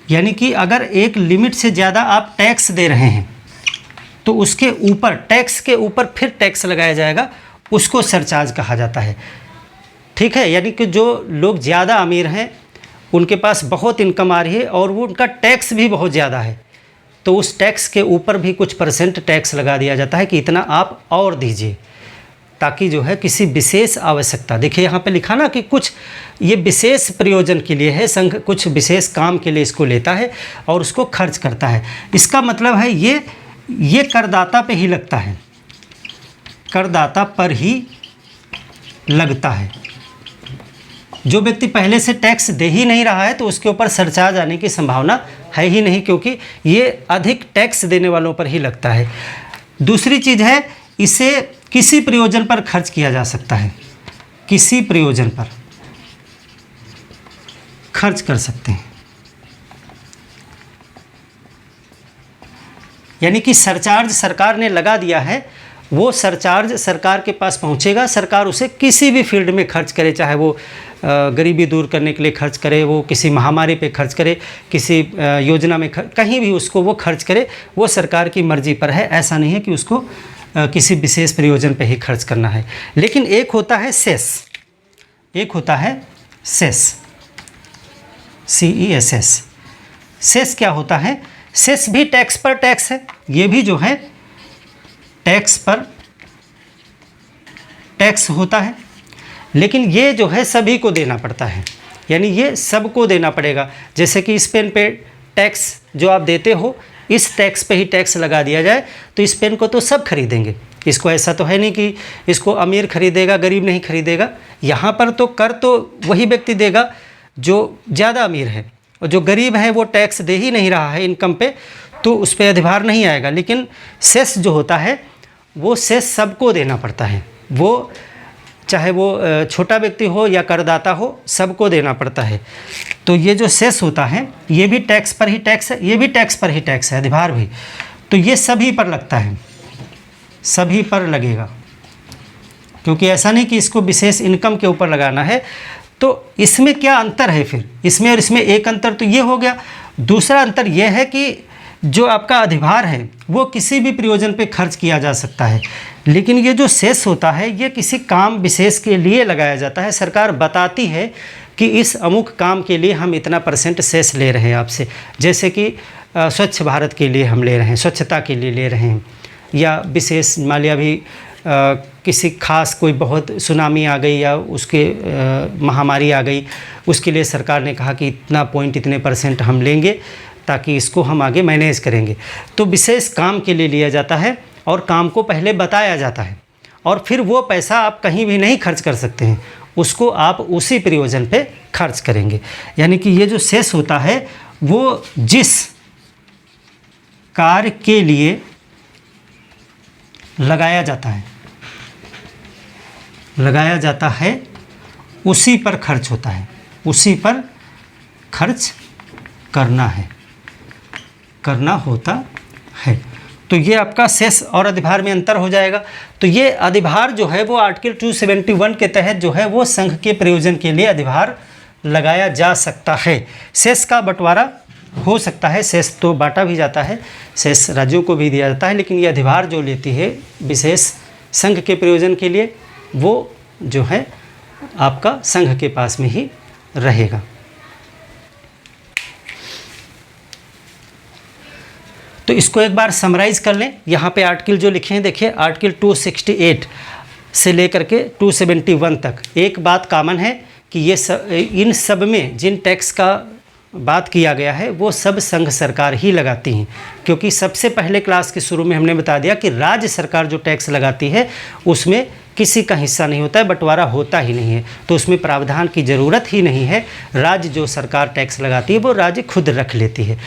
यानी कि अगर एक लिमिट से ज़्यादा आप टैक्स दे रहे हैं तो उसके ऊपर, टैक्स के ऊपर फिर टैक्स लगाया जाएगा, उसको सरचार्ज कहा जाता है। ठीक है, यानी कि जो लोग ज़्यादा अमीर हैं, उनके पास बहुत इनकम आ रही है और वो उनका टैक्स भी बहुत ज़्यादा है, तो उस टैक्स के ऊपर भी कुछ परसेंट टैक्स लगा दिया जाता है कि इतना आप और दीजिए। ताकि जो है किसी विशेष आवश्यकता, देखिए यहाँ पे लिखा ना कि कुछ ये विशेष प्रयोजन के लिए है, संघ कुछ विशेष काम के लिए इसको लेता है और उसको खर्च करता है। इसका मतलब है ये करदाता पे ही लगता है, करदाता पर ही लगता है। जो व्यक्ति पहले से टैक्स दे ही नहीं रहा है तो उसके ऊपर सरचार्ज आने की संभावना है ही नहीं, क्योंकि ये अधिक टैक्स देने वालों पर ही लगता है। दूसरी चीज़ है, इसे किसी प्रयोजन पर खर्च किया जा सकता है, किसी प्रयोजन पर खर्च कर सकते हैं। यानी कि सरचार्ज सरकार ने लगा दिया है, वो सरचार्ज सरकार के पास पहुंचेगा, सरकार उसे किसी भी फील्ड में खर्च करे, चाहे वो गरीबी दूर करने के लिए खर्च करे, वो किसी महामारी पे खर्च करे, किसी योजना में कहीं भी उसको वो खर्च करे, वो सरकार की मर्जी पर है। ऐसा नहीं है कि उसको किसी विशेष प्रयोजन पे ही खर्च करना है। लेकिन एक होता है सेस, एक होता है सेस, CESS। सेस क्या होता है? सेस भी टैक्स पर टैक्स है, ये भी जो है टैक्स पर टैक्स होता है, लेकिन ये जो है सभी को देना पड़ता है, यानी ये सबको देना पड़ेगा। जैसे कि इस पेन पे टैक्स जो आप देते हो, इस टैक्स पे ही टैक्स लगा दिया जाए तो इस पेन को तो सब खरीदेंगे। इसको ऐसा तो है नहीं कि इसको अमीर खरीदेगा, गरीब नहीं खरीदेगा। यहाँ पर तो कर तो वही व्यक्ति देगा जो ज़्यादा अमीर है, और जो गरीब है वो टैक्स दे ही नहीं रहा है इनकम पे, तो उस पर अधिभार नहीं आएगा। लेकिन सेस जो होता है वो सेस सबको देना पड़ता है, वो चाहे वो छोटा व्यक्ति हो या करदाता हो, सबको देना पड़ता है। तो ये जो सेस होता है ये भी टैक्स पर ही टैक्स है, ये भी टैक्स पर ही टैक्स है, अधिभार भी। तो ये सभी पर लगता है, सभी पर लगेगा, क्योंकि ऐसा नहीं कि इसको विशेष इनकम के ऊपर लगाना है। तो इसमें क्या अंतर है फिर? इसमें और इसमें एक अंतर तो ये हो गया। दूसरा अंतर यह है कि जो आपका अधिभार है वो किसी भी प्रयोजन पे खर्च किया जा सकता है, लेकिन ये जो सेस होता है ये किसी काम विशेष के लिए लगाया जाता है। सरकार बताती है कि इस अमुक काम के लिए हम इतना % सेस ले रहे हैं आपसे, जैसे कि स्वच्छ भारत के लिए हम ले रहे हैं, स्वच्छता के लिए ले रहे हैं, या विशेष मान लिया अभी किसी खास कोई बहुत सुनामी आ गई या उसके महामारी आ गई, उसके लिए सरकार ने कहा कि इतना पॉइंट इतने % हम लेंगे ताकि इसको हम आगे मैनेज करेंगे। तो विशेष काम के लिए लिया जाता है और काम को पहले बताया जाता है, और फिर वो पैसा आप कहीं भी नहीं खर्च कर सकते हैं, उसको आप उसी प्रयोजन पे खर्च करेंगे। यानी कि ये जो सेस होता है वो जिस कार्य के लिए लगाया जाता है उसी पर खर्च होता है, उसी पर खर्च करना होता है। तो ये आपका सेस और अधिभार में अंतर हो जाएगा। तो ये अधिभार जो है वो आर्टिकल 271 के तहत जो है वो संघ के प्रयोजन के लिए अधिभार लगाया जा सकता है। सेस का बंटवारा हो सकता है, सेस तो बांटा भी जाता है, सेस राज्यों को भी दिया जाता है, लेकिन ये अधिभार जो लेती है विशेष संघ के प्रयोजन के लिए, वो जो है आपका संघ के पास में ही रहेगा। तो इसको एक बार समराइज़ कर लें। यहाँ पे आर्टिकल जो लिखे हैं देखिए, आर्टिकल 268 से लेकर के 271 तक एक बात कॉमन है कि ये इन सब में जिन टैक्स का बात किया गया है वो सब संघ सरकार ही लगाती हैं, क्योंकि सबसे पहले क्लास के शुरू में हमने बता दिया कि राज्य सरकार जो टैक्स लगाती है उसमें किसी का हिस्सा नहीं होता है, बंटवारा होता ही नहीं है, तो उसमें प्रावधान की ज़रूरत ही नहीं है। राज्य जो सरकार टैक्स लगाती है वो राज्य खुद रख लेती है।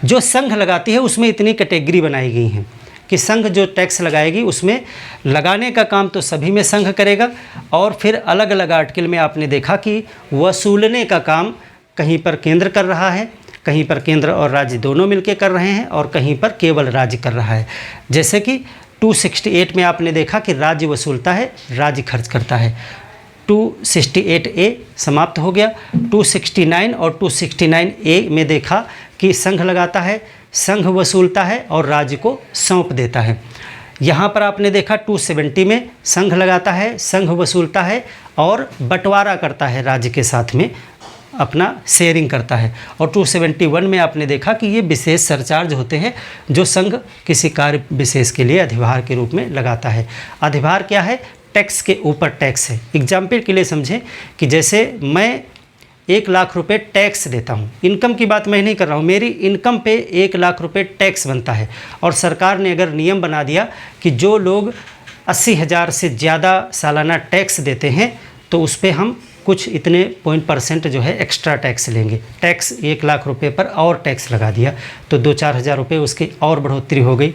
जो संघ लगाती है उसमें इतनी कैटेगरी बनाई गई हैं कि संघ जो टैक्स लगाएगी उसमें लगाने का काम तो सभी में संघ करेगा, और फिर अलग अलग आर्टिकल में आपने देखा कि वसूलने का काम कहीं पर केंद्र कर रहा है, कहीं पर केंद्र और राज्य दोनों मिलकर कर रहे हैं, और कहीं पर केवल राज्य कर रहा है। जैसे कि 268 में आपने देखा कि राज्य वसूलता है, राज्य खर्च करता है। 268A समाप्त हो गया। 269 और 269A में देखा कि संघ लगाता है, संघ वसूलता है और राज्य को सौंप देता है। यहाँ पर आपने देखा 270 में संघ लगाता है, संघ वसूलता है और बंटवारा करता है, राज्य के साथ में अपना शेयरिंग करता है। और 271 में आपने देखा कि ये विशेष सरचार्ज होते हैं जो संघ किसी कार्य विशेष के लिए अधिभार के रूप में लगाता है। अधिभार क्या है? टैक्स के ऊपर टैक्स है। एग्जाम्पल के लिए समझें कि जैसे मैं 1 लाख रुपए टैक्स देता हूँ, इनकम की बात मैं नहीं कर रहा हूँ, मेरी इनकम पे 1 लाख रुपए टैक्स बनता है और सरकार ने अगर नियम बना दिया कि जो लोग 80,000 से ज़्यादा सालाना टैक्स देते हैं तो उस पर हम कुछ इतने % जो है एक्स्ट्रा टैक्स लेंगे। टैक्स 1 लाख रुपए पर और टैक्स लगा दिया तो 2-4 हज़ार रुपये उसकी और बढ़ोतरी हो गई।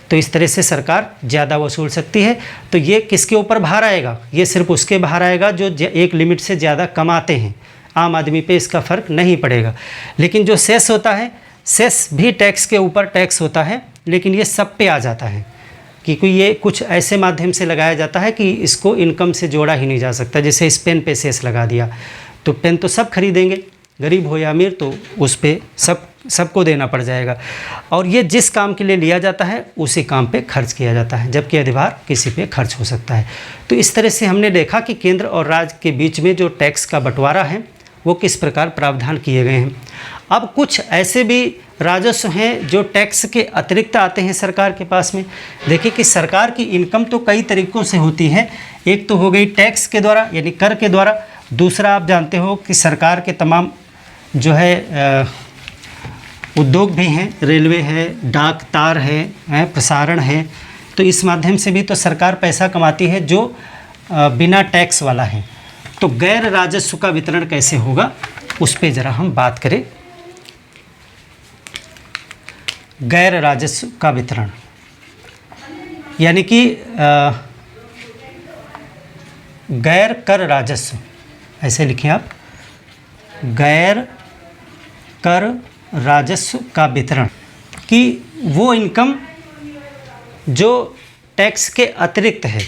तो इस तरह से सरकार ज़्यादा वसूल सकती है। तो ये किसके ऊपर भार आएगा? ये सिर्फ उसके भार आएगा जो एक लिमिट से ज़्यादा कमाते हैं। आम आदमी पे इसका फ़र्क नहीं पड़ेगा। लेकिन जो सेस होता है, सेस भी टैक्स के ऊपर टैक्स होता है, लेकिन ये सब पे आ जाता है क्योंकि ये कुछ ऐसे माध्यम से लगाया जाता है कि इसको इनकम से जोड़ा ही नहीं जा सकता। जैसे इस पेन पे सेस लगा दिया तो पेन तो सब खरीदेंगे, गरीब हो या अमीर, तो उस पे सबको देना पड़ जाएगा। और ये जिस काम के लिए लिया जाता है उसी काम पे खर्च किया जाता है, जबकि अधिभार किसी पे खर्च हो सकता है। तो इस तरह से हमने देखा कि केंद्र और राज्य के बीच में जो टैक्स का बंटवारा है वो किस प्रकार प्रावधान किए गए हैं। अब कुछ ऐसे भी राजस्व हैं जो टैक्स के अतिरिक्त आते हैं सरकार के पास में। देखिए कि सरकार की इनकम तो कई तरीक़ों से होती है। एक तो हो गई टैक्स के द्वारा यानी कर के द्वारा, दूसरा आप जानते हो कि सरकार के तमाम जो है उद्योग भी हैं, रेलवे है, डाक तार है, प्रसारण है। तो इस माध्यम से भी तो सरकार पैसा कमाती है जो बिना टैक्स वाला है। तो गैर राजस्व का वितरण कैसे होगा उस पे ज़रा हम बात करें। गैर राजस्व का वितरण यानी कि गैर कर राजस्व, ऐसे लिखें आप, गैर कर राजस्व का वितरण, कि वो इनकम जो टैक्स के अतिरिक्त है।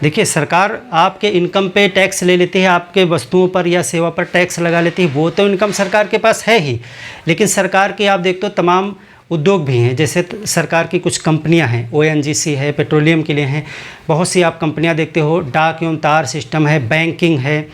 देखिए सरकार आपके इनकम पे टैक्स ले लेती है, आपके वस्तुओं पर या सेवा पर टैक्स लगा लेती है, वो तो इनकम सरकार के पास है ही। लेकिन सरकार के आप देखते हो तमाम उद्योग भी हैं, जैसे सरकार की कुछ कंपनियां हैं, ONGC है, पेट्रोलियम के लिए हैं, बहुत सी आप कंपनियां देखते हो, डाक एवं तार सिस्टम है, बैंकिंग है,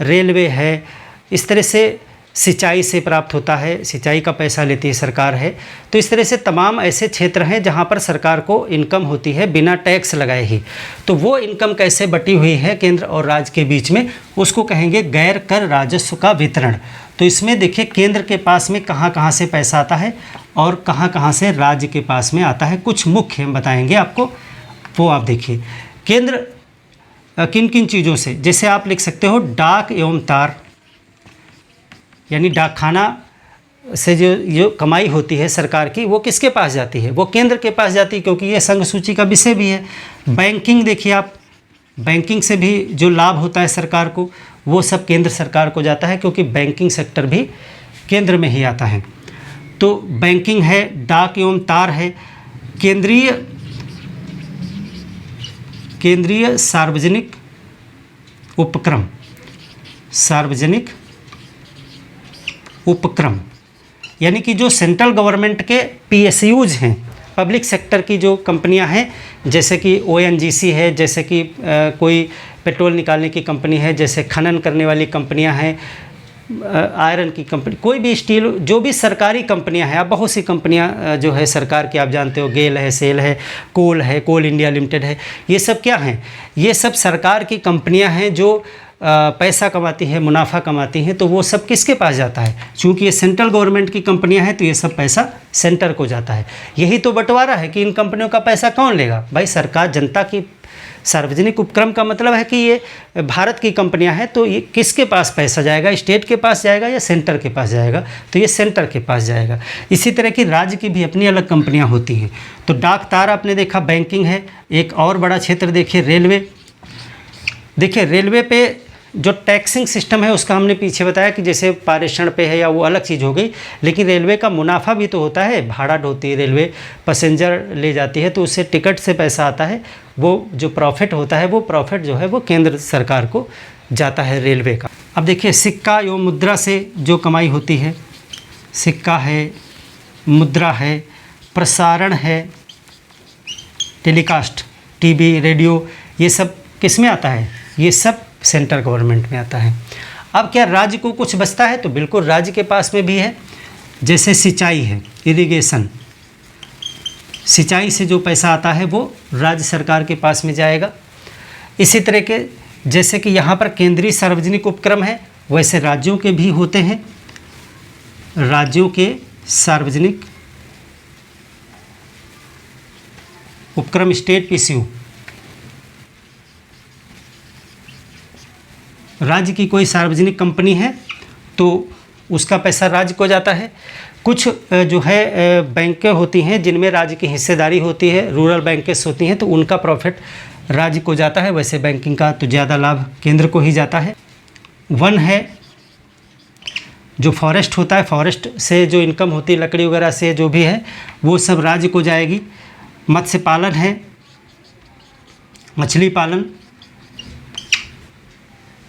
रेलवे है। इस तरह से सिंचाई से प्राप्त होता है, सिंचाई का पैसा लेती है सरकार है। तो इस तरह से तमाम ऐसे क्षेत्र हैं जहां पर सरकार को इनकम होती है बिना टैक्स लगाए ही। तो वो इनकम कैसे बटी हुई है केंद्र और राज्य के बीच में, उसको कहेंगे गैर कर राजस्व का वितरण। तो इसमें देखिए केंद्र के पास में कहां से पैसा आता है और कहां से राज्य के पास में आता है। कुछ मुख्य हम बताएंगे आपको, वो आप देखिए। केंद्र किन किन चीज़ों से, जैसे आप लिख सकते हो डाक एवं तार, यानी डाकखाना से जो कमाई होती है सरकार की वो किसके पास जाती है? वो केंद्र के पास जाती है, क्योंकि ये संघ सूची का विषय भी है। बैंकिंग देखिए आप, बैंकिंग से भी जो लाभ होता है सरकार को वो सब केंद्र सरकार को जाता है, क्योंकि बैंकिंग सेक्टर भी केंद्र में ही आता है। तो बैंकिंग है, डाक एवं तार है, केंद्रीय सार्वजनिक उपक्रम, सार्वजनिक उपक्रम यानी कि जो सेंट्रल गवर्नमेंट के PSUs हैं, पब्लिक सेक्टर की जो कंपनियां हैं, जैसे कि ONGC है, जैसे कि कोई पेट्रोल निकालने की कंपनी है, जैसे खनन करने वाली कंपनियां हैं, आयरन की कंपनी, कोई भी स्टील, जो भी सरकारी कंपनियां हैं, अब बहुत सी कंपनियां जो है सरकार की आप जानते हो, गेल है, सेल है, कोल इंडिया लिमिटेड है, ये सब क्या हैं? ये सब सरकार की कंपनियां हैं जो पैसा कमाती है, मुनाफा कमाती हैं। तो वो सब किसके पास जाता है? चूँकि ये सेंट्रल गवर्नमेंट की कंपनियां हैं तो ये सब पैसा सेंटर को जाता है। यही तो बंटवारा है कि इन कंपनियों का पैसा कौन लेगा? भाई सरकार, जनता की। सार्वजनिक उपक्रम का मतलब है कि ये भारत की कंपनियां हैं, तो ये किसके पास पैसा जाएगा? स्टेट के पास जाएगा या सेंटर के पास जाएगा? तो ये सेंटर के पास जाएगा। इसी तरह की राज्य की भी अपनी अलग कंपनियां होती हैं। तो डाक तार आपने देखा, बैंकिंग है। एक और बड़ा क्षेत्र देखिए रेलवे। देखिए रेलवे पे जो टैक्सिंग सिस्टम है उसका हमने पीछे बताया कि जैसे पारेषण पे है या वो अलग चीज़ हो गई, लेकिन रेलवे का मुनाफा भी तो होता है। भाड़ा ढोती है रेलवे, पैसेंजर ले जाती है, तो उससे टिकट से पैसा आता है। वो जो प्रॉफिट होता है, वो प्रॉफिट जो है वो केंद्र सरकार को जाता है रेलवे का। अब देखिए सिक्का एवं मुद्रा से जो कमाई होती है, सिक्का है, मुद्रा है, प्रसारण है, टेलीकास्ट, टीवी, रेडियो, ये सब किस में आता है? ये सब सेंट्रल गवर्नमेंट में आता है। अब क्या राज्य को कुछ बचता है? तो बिल्कुल राज्य के पास में भी है। जैसे सिंचाई है, इरिगेशन, सिंचाई से जो पैसा आता है वो राज्य सरकार के पास में जाएगा। इसी तरह के जैसे कि यहाँ पर केंद्रीय सार्वजनिक उपक्रम है, वैसे राज्यों के भी होते हैं। राज्यों के सार्वजनिक उपक्रम, स्टेट पीसीयू। राज्य की कोई सार्वजनिक कंपनी है तो उसका पैसा राज्य को जाता है। कुछ जो है बैंकें होती हैं जिनमें राज्य की हिस्सेदारी होती है, रूरल बैंकें होती हैं, तो उनका प्रॉफिट राज्य को जाता है। वैसे बैंकिंग का तो ज़्यादा लाभ केंद्र को ही जाता है। वन है, जो फॉरेस्ट होता है, फॉरेस्ट से जो इनकम होती है, लकड़ी वगैरह से जो भी है, वो सब राज्य को जाएगी। मत्स्य पालन है, मछली पालन,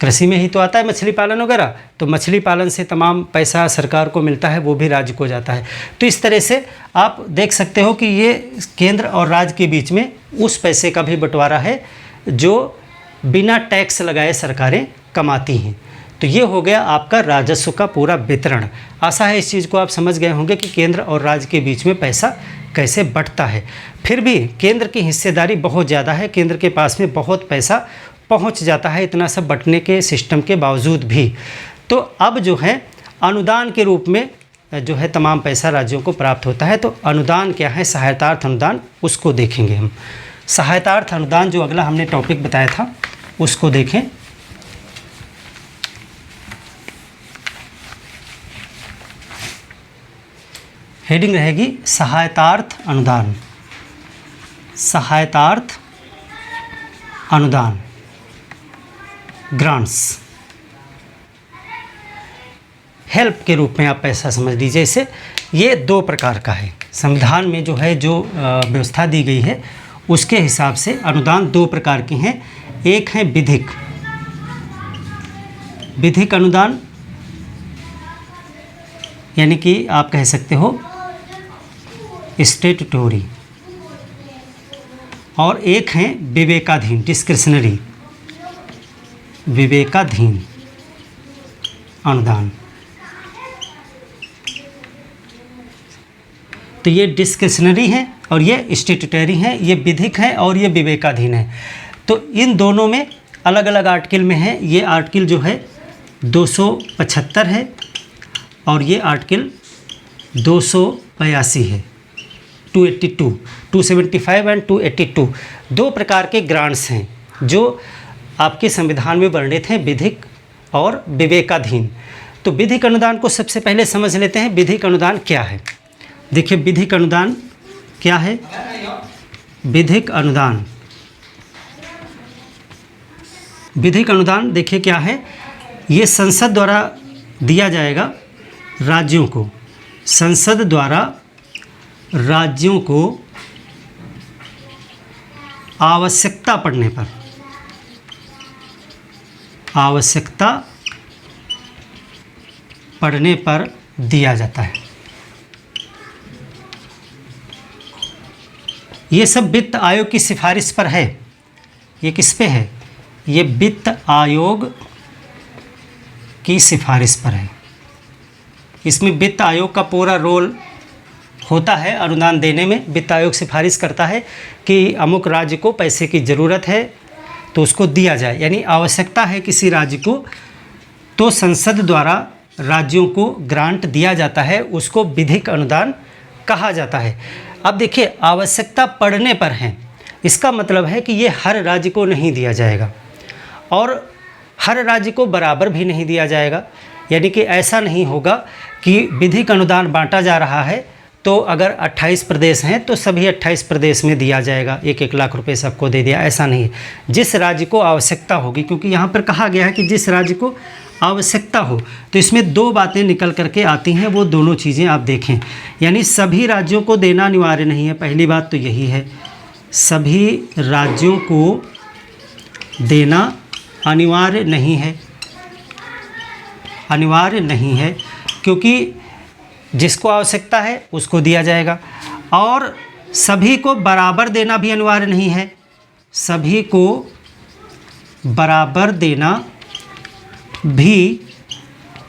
कृषि में ही तो आता है मछली पालन वगैरह, तो मछली पालन से तमाम पैसा सरकार को मिलता है, वो भी राज्य को जाता है। तो इस तरह से आप देख सकते हो कि ये केंद्र और राज्य के बीच में उस पैसे का भी बंटवारा है जो बिना टैक्स लगाए सरकारें कमाती हैं। तो ये हो गया आपका राजस्व का पूरा वितरण। आशा है इस चीज़ को आप समझ गए होंगे कि केंद्र और राज्य के बीच में पैसा कैसे बंटता है। फिर भी केंद्र की हिस्सेदारी बहुत ज़्यादा है, केंद्र के पास में बहुत पैसा पहुंच जाता है, इतना सब बंटने के सिस्टम के बावजूद भी। तो अब जो है अनुदान के रूप में जो है तमाम पैसा राज्यों को प्राप्त होता है। तो अनुदान क्या है, सहायतार्थ अनुदान, उसको देखेंगे हम। सहायतार्थ अनुदान जो अगला हमने टॉपिक बताया था उसको देखें। हेडिंग रहेगी सहायतार्थ अनुदान। सहायतार्थ अनुदान, ग्रांट्स, हेल्प के रूप में आप पैसा समझ लीजिए इसे। ये दो प्रकार का है। संविधान में जो है जो व्यवस्था दी गई है उसके हिसाब से अनुदान दो प्रकार के हैं। एक है विधिक, विधिक अनुदान, यानी कि आप कह सकते हो स्टेटूटोरी, और एक है विवेकाधीन, डिस्क्रिशनरी, विवेकाधीन अनुदान। तो ये डिस्क्रिशनरी है और ये स्टेटूटरी है, ये विधिक है और ये विवेकाधीन है। तो इन दोनों में अलग अलग आर्टिकल में है। ये आर्टिकल जो है 275 है और ये आर्टिकल 282 है, 282, 275 एंड 282। दो प्रकार के ग्रांट्स हैं जो आपके संविधान में वर्णित हैं, विधिक और विवेकाधीन। तो विधिक अनुदान को सबसे पहले समझ लेते हैं। विधिक अनुदान क्या है? देखिए विधिक अनुदान क्या है। विधिक अनुदान, विधिक अनुदान देखिए क्या है। ये संसद द्वारा दिया जाएगा राज्यों को। संसद द्वारा राज्यों को आवश्यकता पड़ने पर, आवश्यकता पड़ने पर दिया जाता है। ये सब वित्त आयोग की सिफारिश पर है। ये किस पे है? ये वित्त आयोग की सिफारिश पर है। इसमें वित्त आयोग का पूरा रोल होता है अनुदान देने में। वित्त आयोग सिफारिश करता है कि अमुक राज्य को पैसे की ज़रूरत है तो उसको दिया जाए, यानी आवश्यकता है किसी राज्य को तो संसद द्वारा राज्यों को ग्रांट दिया जाता है, उसको विधिक अनुदान कहा जाता है। अब देखिए आवश्यकता पड़ने पर है, इसका मतलब है कि ये हर राज्य को नहीं दिया जाएगा और हर राज्य को बराबर भी नहीं दिया जाएगा। यानी कि ऐसा नहीं होगा कि विधिक अनुदान बांटा जा रहा है तो अगर 28 प्रदेश हैं तो सभी 28 प्रदेश में दिया जाएगा, 1-1 लाख रुपए सबको दे दिया, ऐसा नहीं है। जिस राज्य को आवश्यकता होगी, क्योंकि यहाँ पर कहा गया है कि जिस राज्य को आवश्यकता हो, तो इसमें दो बातें निकल करके आती हैं, वो दोनों चीज़ें आप देखें। यानी सभी राज्यों को देना अनिवार्य नहीं है, पहली बात तो यही है। सभी राज्यों को देना अनिवार्य नहीं है, अनिवार्य नहीं है, क्योंकि जिसको आवश्यकता है उसको दिया जाएगा। और सभी को बराबर देना भी अनिवार्य नहीं है, सभी को बराबर देना भी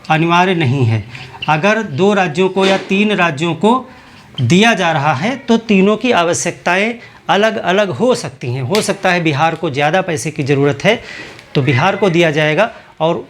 अनिवार्य नहीं है। अगर 2 राज्यों को या 3 राज्यों को दिया जा रहा है तो तीनों की आवश्यकताएं अलग अलग हो सकती हैं। हो सकता है बिहार को ज़्यादा पैसे की ज़रूरत है तो बिहार को दिया जाएगा, और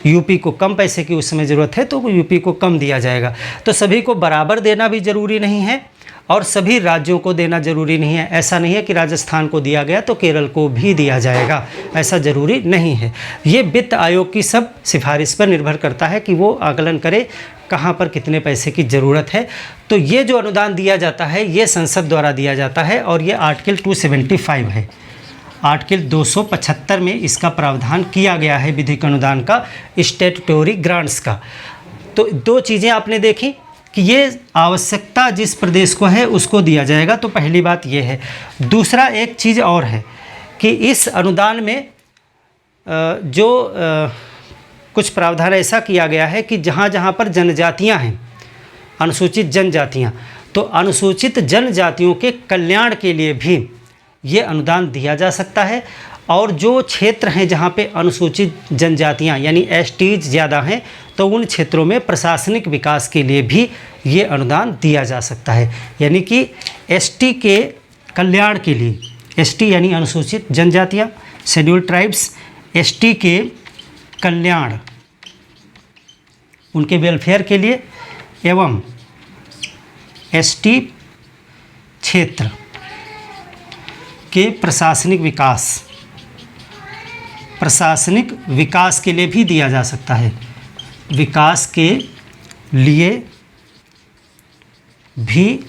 यूपी को कम पैसे की उस समय ज़रूरत है तो यूपी को कम दिया जाएगा। तो सभी को बराबर देना भी ज़रूरी नहीं है और सभी राज्यों को देना ज़रूरी नहीं है। ऐसा नहीं है कि राजस्थान को दिया गया तो केरल को भी दिया जाएगा, ऐसा ज़रूरी नहीं है। ये वित्त आयोग की सब सिफारिश पर निर्भर करता है कि वो आकलन करे कहाँ पर कितने पैसे की ज़रूरत है। तो ये जो अनुदान दिया जाता है ये संसद द्वारा दिया जाता है और ये आर्टिकल 275 है। आर्टिकल 275 में इसका प्रावधान किया गया है विधिक अनुदान का, स्टैट्यूटरी ग्रांट्स का। तो दो चीज़ें आपने देखी कि ये आवश्यकता जिस प्रदेश को है उसको दिया जाएगा, तो पहली बात ये है। दूसरा एक चीज़ और है कि इस अनुदान में कुछ प्रावधान ऐसा किया गया है कि जहाँ जहाँ पर जनजातियाँ हैं, अनुसूचित जनजातियाँ, तो अनुसूचित जनजातियों के कल्याण के लिए भी ये अनुदान दिया जा सकता है। और जो क्षेत्र हैं जहाँ पे अनुसूचित जनजातियाँ यानी एसटीज ज़्यादा हैं तो उन क्षेत्रों में प्रशासनिक विकास के लिए भी ये अनुदान दिया जा सकता है। यानी कि एसटी के कल्याण के लिए, एसटी यानी अनुसूचित जनजातियाँ, शेड्यूल्ड ट्राइब्स, एसटी के कल्याण, उनके वेलफेयर के लिए एवं एसटी क्षेत्र के प्रशासनिक विकास के लिए भी दिया जा सकता है। विकास के लिए भी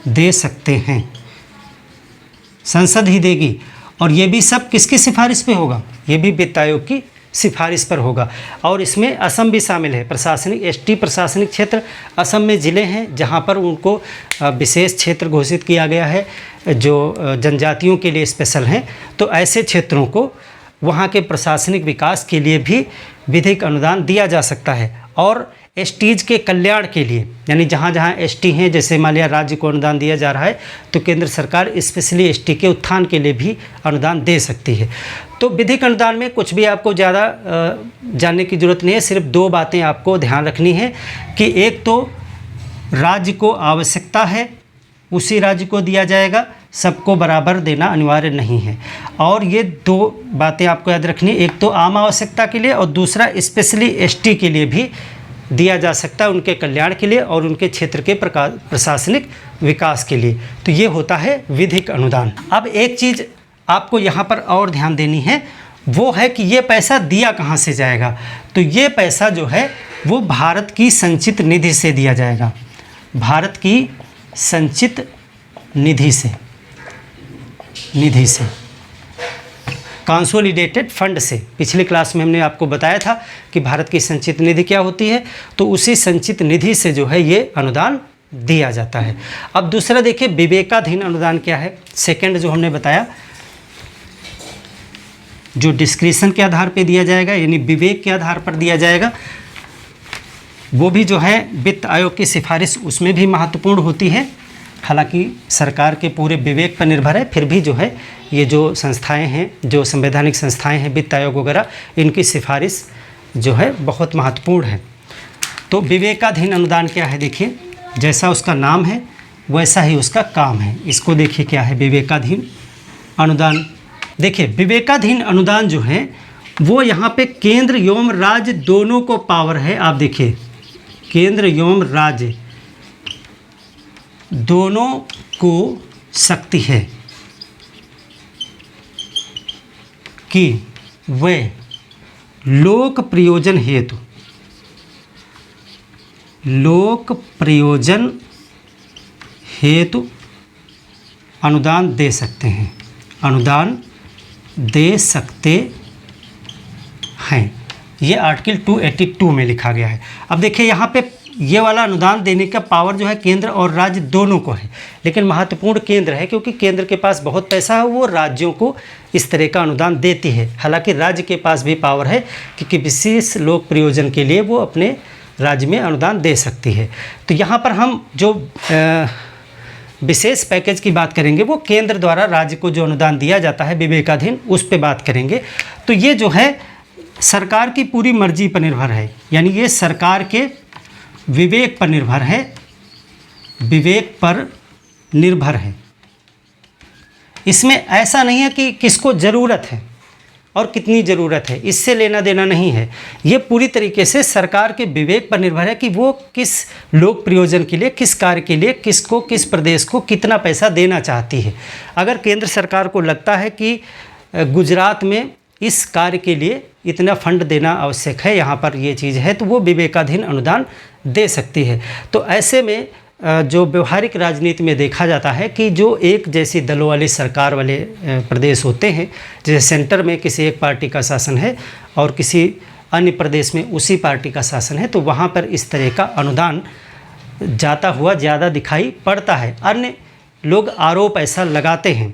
दे सकते हैं, संसद ही देगी। और ये भी सब किसकी सिफारिश पे होगा? ये भी वित्त आयोग की सिफारिश पर होगा। और इसमें असम भी शामिल है। प्रशासनिक एसटी प्रशासनिक क्षेत्र असम में ज़िले हैं जहाँ पर उनको विशेष क्षेत्र घोषित किया गया है जो जनजातियों के लिए स्पेशल हैं। तो ऐसे क्षेत्रों को वहाँ के प्रशासनिक विकास के लिए भी विधिक अनुदान दिया जा सकता है। और एसटीज के कल्याण के लिए, यानी जहाँ जहाँ एसटी हैं, जैसे मान लिया राज्य को अनुदान दिया जा रहा है तो केंद्र सरकार स्पेशली एसटी के उत्थान के लिए भी अनुदान दे सकती है। तो विधिक अनुदान में कुछ भी आपको ज़्यादा जानने की ज़रूरत नहीं है, सिर्फ दो बातें आपको ध्यान रखनी है कि एक तो राज्य को आवश्यकता है उसी राज्य को दिया जाएगा, सबको बराबर देना अनिवार्य नहीं है। और ये दो बातें आपको याद रखनी, एक तो आम आवश्यकता के लिए और दूसरा स्पेशली एसटी के लिए भी दिया जा सकता है, उनके कल्याण के लिए और उनके क्षेत्र के प्रशासनिक विकास के लिए। तो ये होता है विधिक अनुदान। अब एक चीज़ आपको यहाँ पर और ध्यान देनी है, वो है कि ये पैसा दिया कहाँ से जाएगा। तो ये पैसा जो है वो भारत की संचित निधि से दिया जाएगा, भारत की संचित निधि से कंसोलिडेटेड फंड से। पिछली क्लास में हमने आपको बताया था कि भारत की संचित निधि क्या होती है, तो उसी संचित निधि से जो है ये अनुदान दिया जाता है। अब दूसरा देखिए विवेकाधीन अनुदान क्या है। सेकंड जो हमने बताया, जो डिस्क्रिशन के आधार पर दिया जाएगा यानी विवेक के आधार पर दिया जाएगा, वो भी जो है वित्त आयोग की सिफारिश उसमें भी महत्वपूर्ण होती है। हालांकि सरकार के पूरे विवेक पर निर्भर है, फिर भी जो है ये जो संस्थाएं हैं, जो संवैधानिक संस्थाएं हैं, वित्त आयोग वगैरह, इनकी सिफारिश जो है बहुत महत्वपूर्ण है। तो विवेकाधीन अनुदान क्या है, देखिए जैसा उसका नाम है वैसा ही उसका काम है। इसको देखिए क्या है विवेकाधीन अनुदान। देखिए विवेकाधीन अनुदान जो है वो यहाँ पे केंद्र एवं राज्य दोनों को पावर है। आप देखिए केंद्र एवं राज्य दोनों को शक्ति है कि वे लोक प्रयोजन हेतु अनुदान दे सकते हैं, अनुदान दे सकते हैं। ये आर्टिकल 282 में लिखा गया है। अब देखिए यहाँ पे ये वाला अनुदान देने का पावर जो है केंद्र और राज्य दोनों को है, लेकिन महत्वपूर्ण केंद्र है क्योंकि केंद्र के पास बहुत पैसा है, वो राज्यों को इस तरह का अनुदान देती है। हालांकि राज्य के पास भी पावर है कि विशेष लोक प्रयोजन के लिए वो अपने राज्य में अनुदान दे सकती है। तो यहाँ पर हम जो विशेष पैकेज की बात करेंगे वो केंद्र द्वारा राज्य को जो अनुदान दिया जाता है विवेकाधीन, उस पर बात करेंगे। तो ये जो है सरकार की पूरी मर्जी पर निर्भर है, यानी ये सरकार के विवेक पर निर्भर है, विवेक पर निर्भर है। इसमें ऐसा नहीं है कि किसको ज़रूरत है और कितनी ज़रूरत है, इससे लेना देना नहीं है। ये पूरी तरीके से सरकार के विवेक पर निर्भर है कि वो किस लोक प्रयोजन के लिए, किस कार्य के लिए, किसको, किस प्रदेश को कितना पैसा देना चाहती है। अगर केंद्र सरकार को लगता है कि गुजरात में इस कार्य के लिए इतना फंड देना आवश्यक है, यहाँ पर ये चीज़ है, तो वो विवेकाधीन अनुदान दे सकती है। तो ऐसे में जो व्यवहारिक राजनीति में देखा जाता है कि जो एक जैसी दलों वाली सरकार वाले प्रदेश होते हैं, जैसे सेंटर में किसी एक पार्टी का शासन है और किसी अन्य प्रदेश में उसी पार्टी का शासन है, तो वहाँ पर इस तरह का अनुदान जाता हुआ ज़्यादा दिखाई पड़ता है। अन्य लोग आरोप ऐसा लगाते हैं।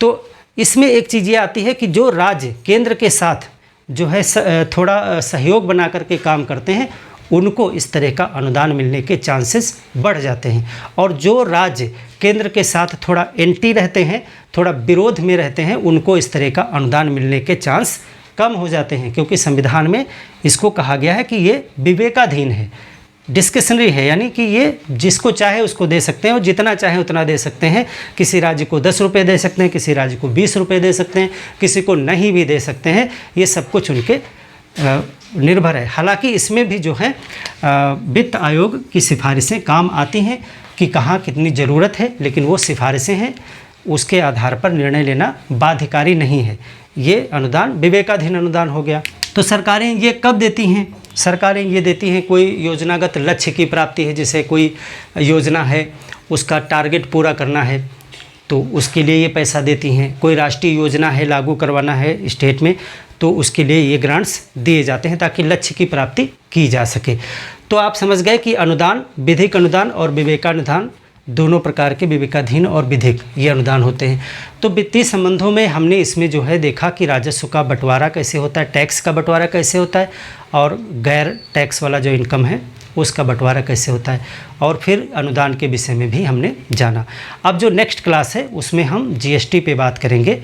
तो इसमें एक चीज़ ये आती है कि जो राज्य केंद्र के साथ जो है थोड़ा सहयोग बना करके काम करते हैं, उनको इस तरह का अनुदान मिलने के चांसेस बढ़ जाते हैं। और जो राज्य केंद्र के साथ थोड़ा एंटी रहते हैं, थोड़ा विरोध में रहते हैं, उनको इस तरह का अनुदान मिलने के चांस कम हो जाते हैं, क्योंकि संविधान में इसको कहा गया है कि ये विवेकाधीन है, डिस्क्रिशनरी है, यानी कि ये जिसको चाहे उसको दे सकते हैं और जितना चाहे उतना दे सकते हैं। किसी राज्य को 10 रुपये दे सकते हैं, किसी राज्य को 20 रुपये दे सकते हैं, किसी को नहीं भी दे सकते हैं। ये सब कुछ उनके निर्भर है। हालांकि इसमें भी जो है वित्त आयोग की सिफारिशें काम आती हैं कि कहाँ कितनी ज़रूरत है, लेकिन वो सिफारिशें हैं, उसके आधार पर निर्णय लेना बाध्यकारी नहीं है। ये अनुदान विवेकाधीन अनुदान हो गया। तो सरकारें ये कब देती हैं? सरकारें ये देती हैं कोई योजनागत लक्ष्य की प्राप्ति है, जैसे कोई योजना है उसका टारगेट पूरा करना है तो उसके लिए ये पैसा देती हैं। कोई राष्ट्रीय योजना है लागू करवाना है स्टेट में, तो उसके लिए ये ग्रांट्स दिए जाते हैं ताकि लक्ष्य की प्राप्ति की जा सके। तो आप समझ गए कि अनुदान, विधिक अनुदान और विवेकानुदान, दोनों प्रकार के विवेकाधीन और विधिक ये अनुदान होते हैं। तो वित्तीय संबंधों में हमने इसमें जो है देखा कि राजस्व का बंटवारा कैसे होता है, टैक्स का बंटवारा कैसे होता है, और गैर टैक्स वाला जो इनकम है उसका बंटवारा कैसे होता है, और फिर अनुदान के विषय में भी हमने जाना। अब जो नेक्स्ट क्लास है उसमें हम जीएसटी पे बात करेंगे,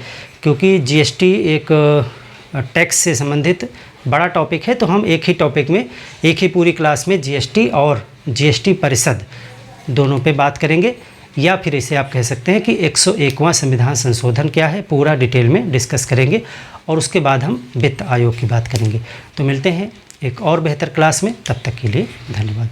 क्योंकि जीएसटी एक टैक्स से संबंधित बड़ा टॉपिक है। तो हम एक ही टॉपिक में, एक ही पूरी क्लास में जीएसटी और जीएसटी परिषद दोनों पे बात करेंगे, या फिर इसे आप कह सकते हैं कि 101वां संविधान संशोधन क्या है पूरा डिटेल में डिस्कस करेंगे, और उसके बाद हम वित्त आयोग की बात करेंगे। तो मिलते हैं एक और बेहतर क्लास में, तब तक के लिए धन्यवाद।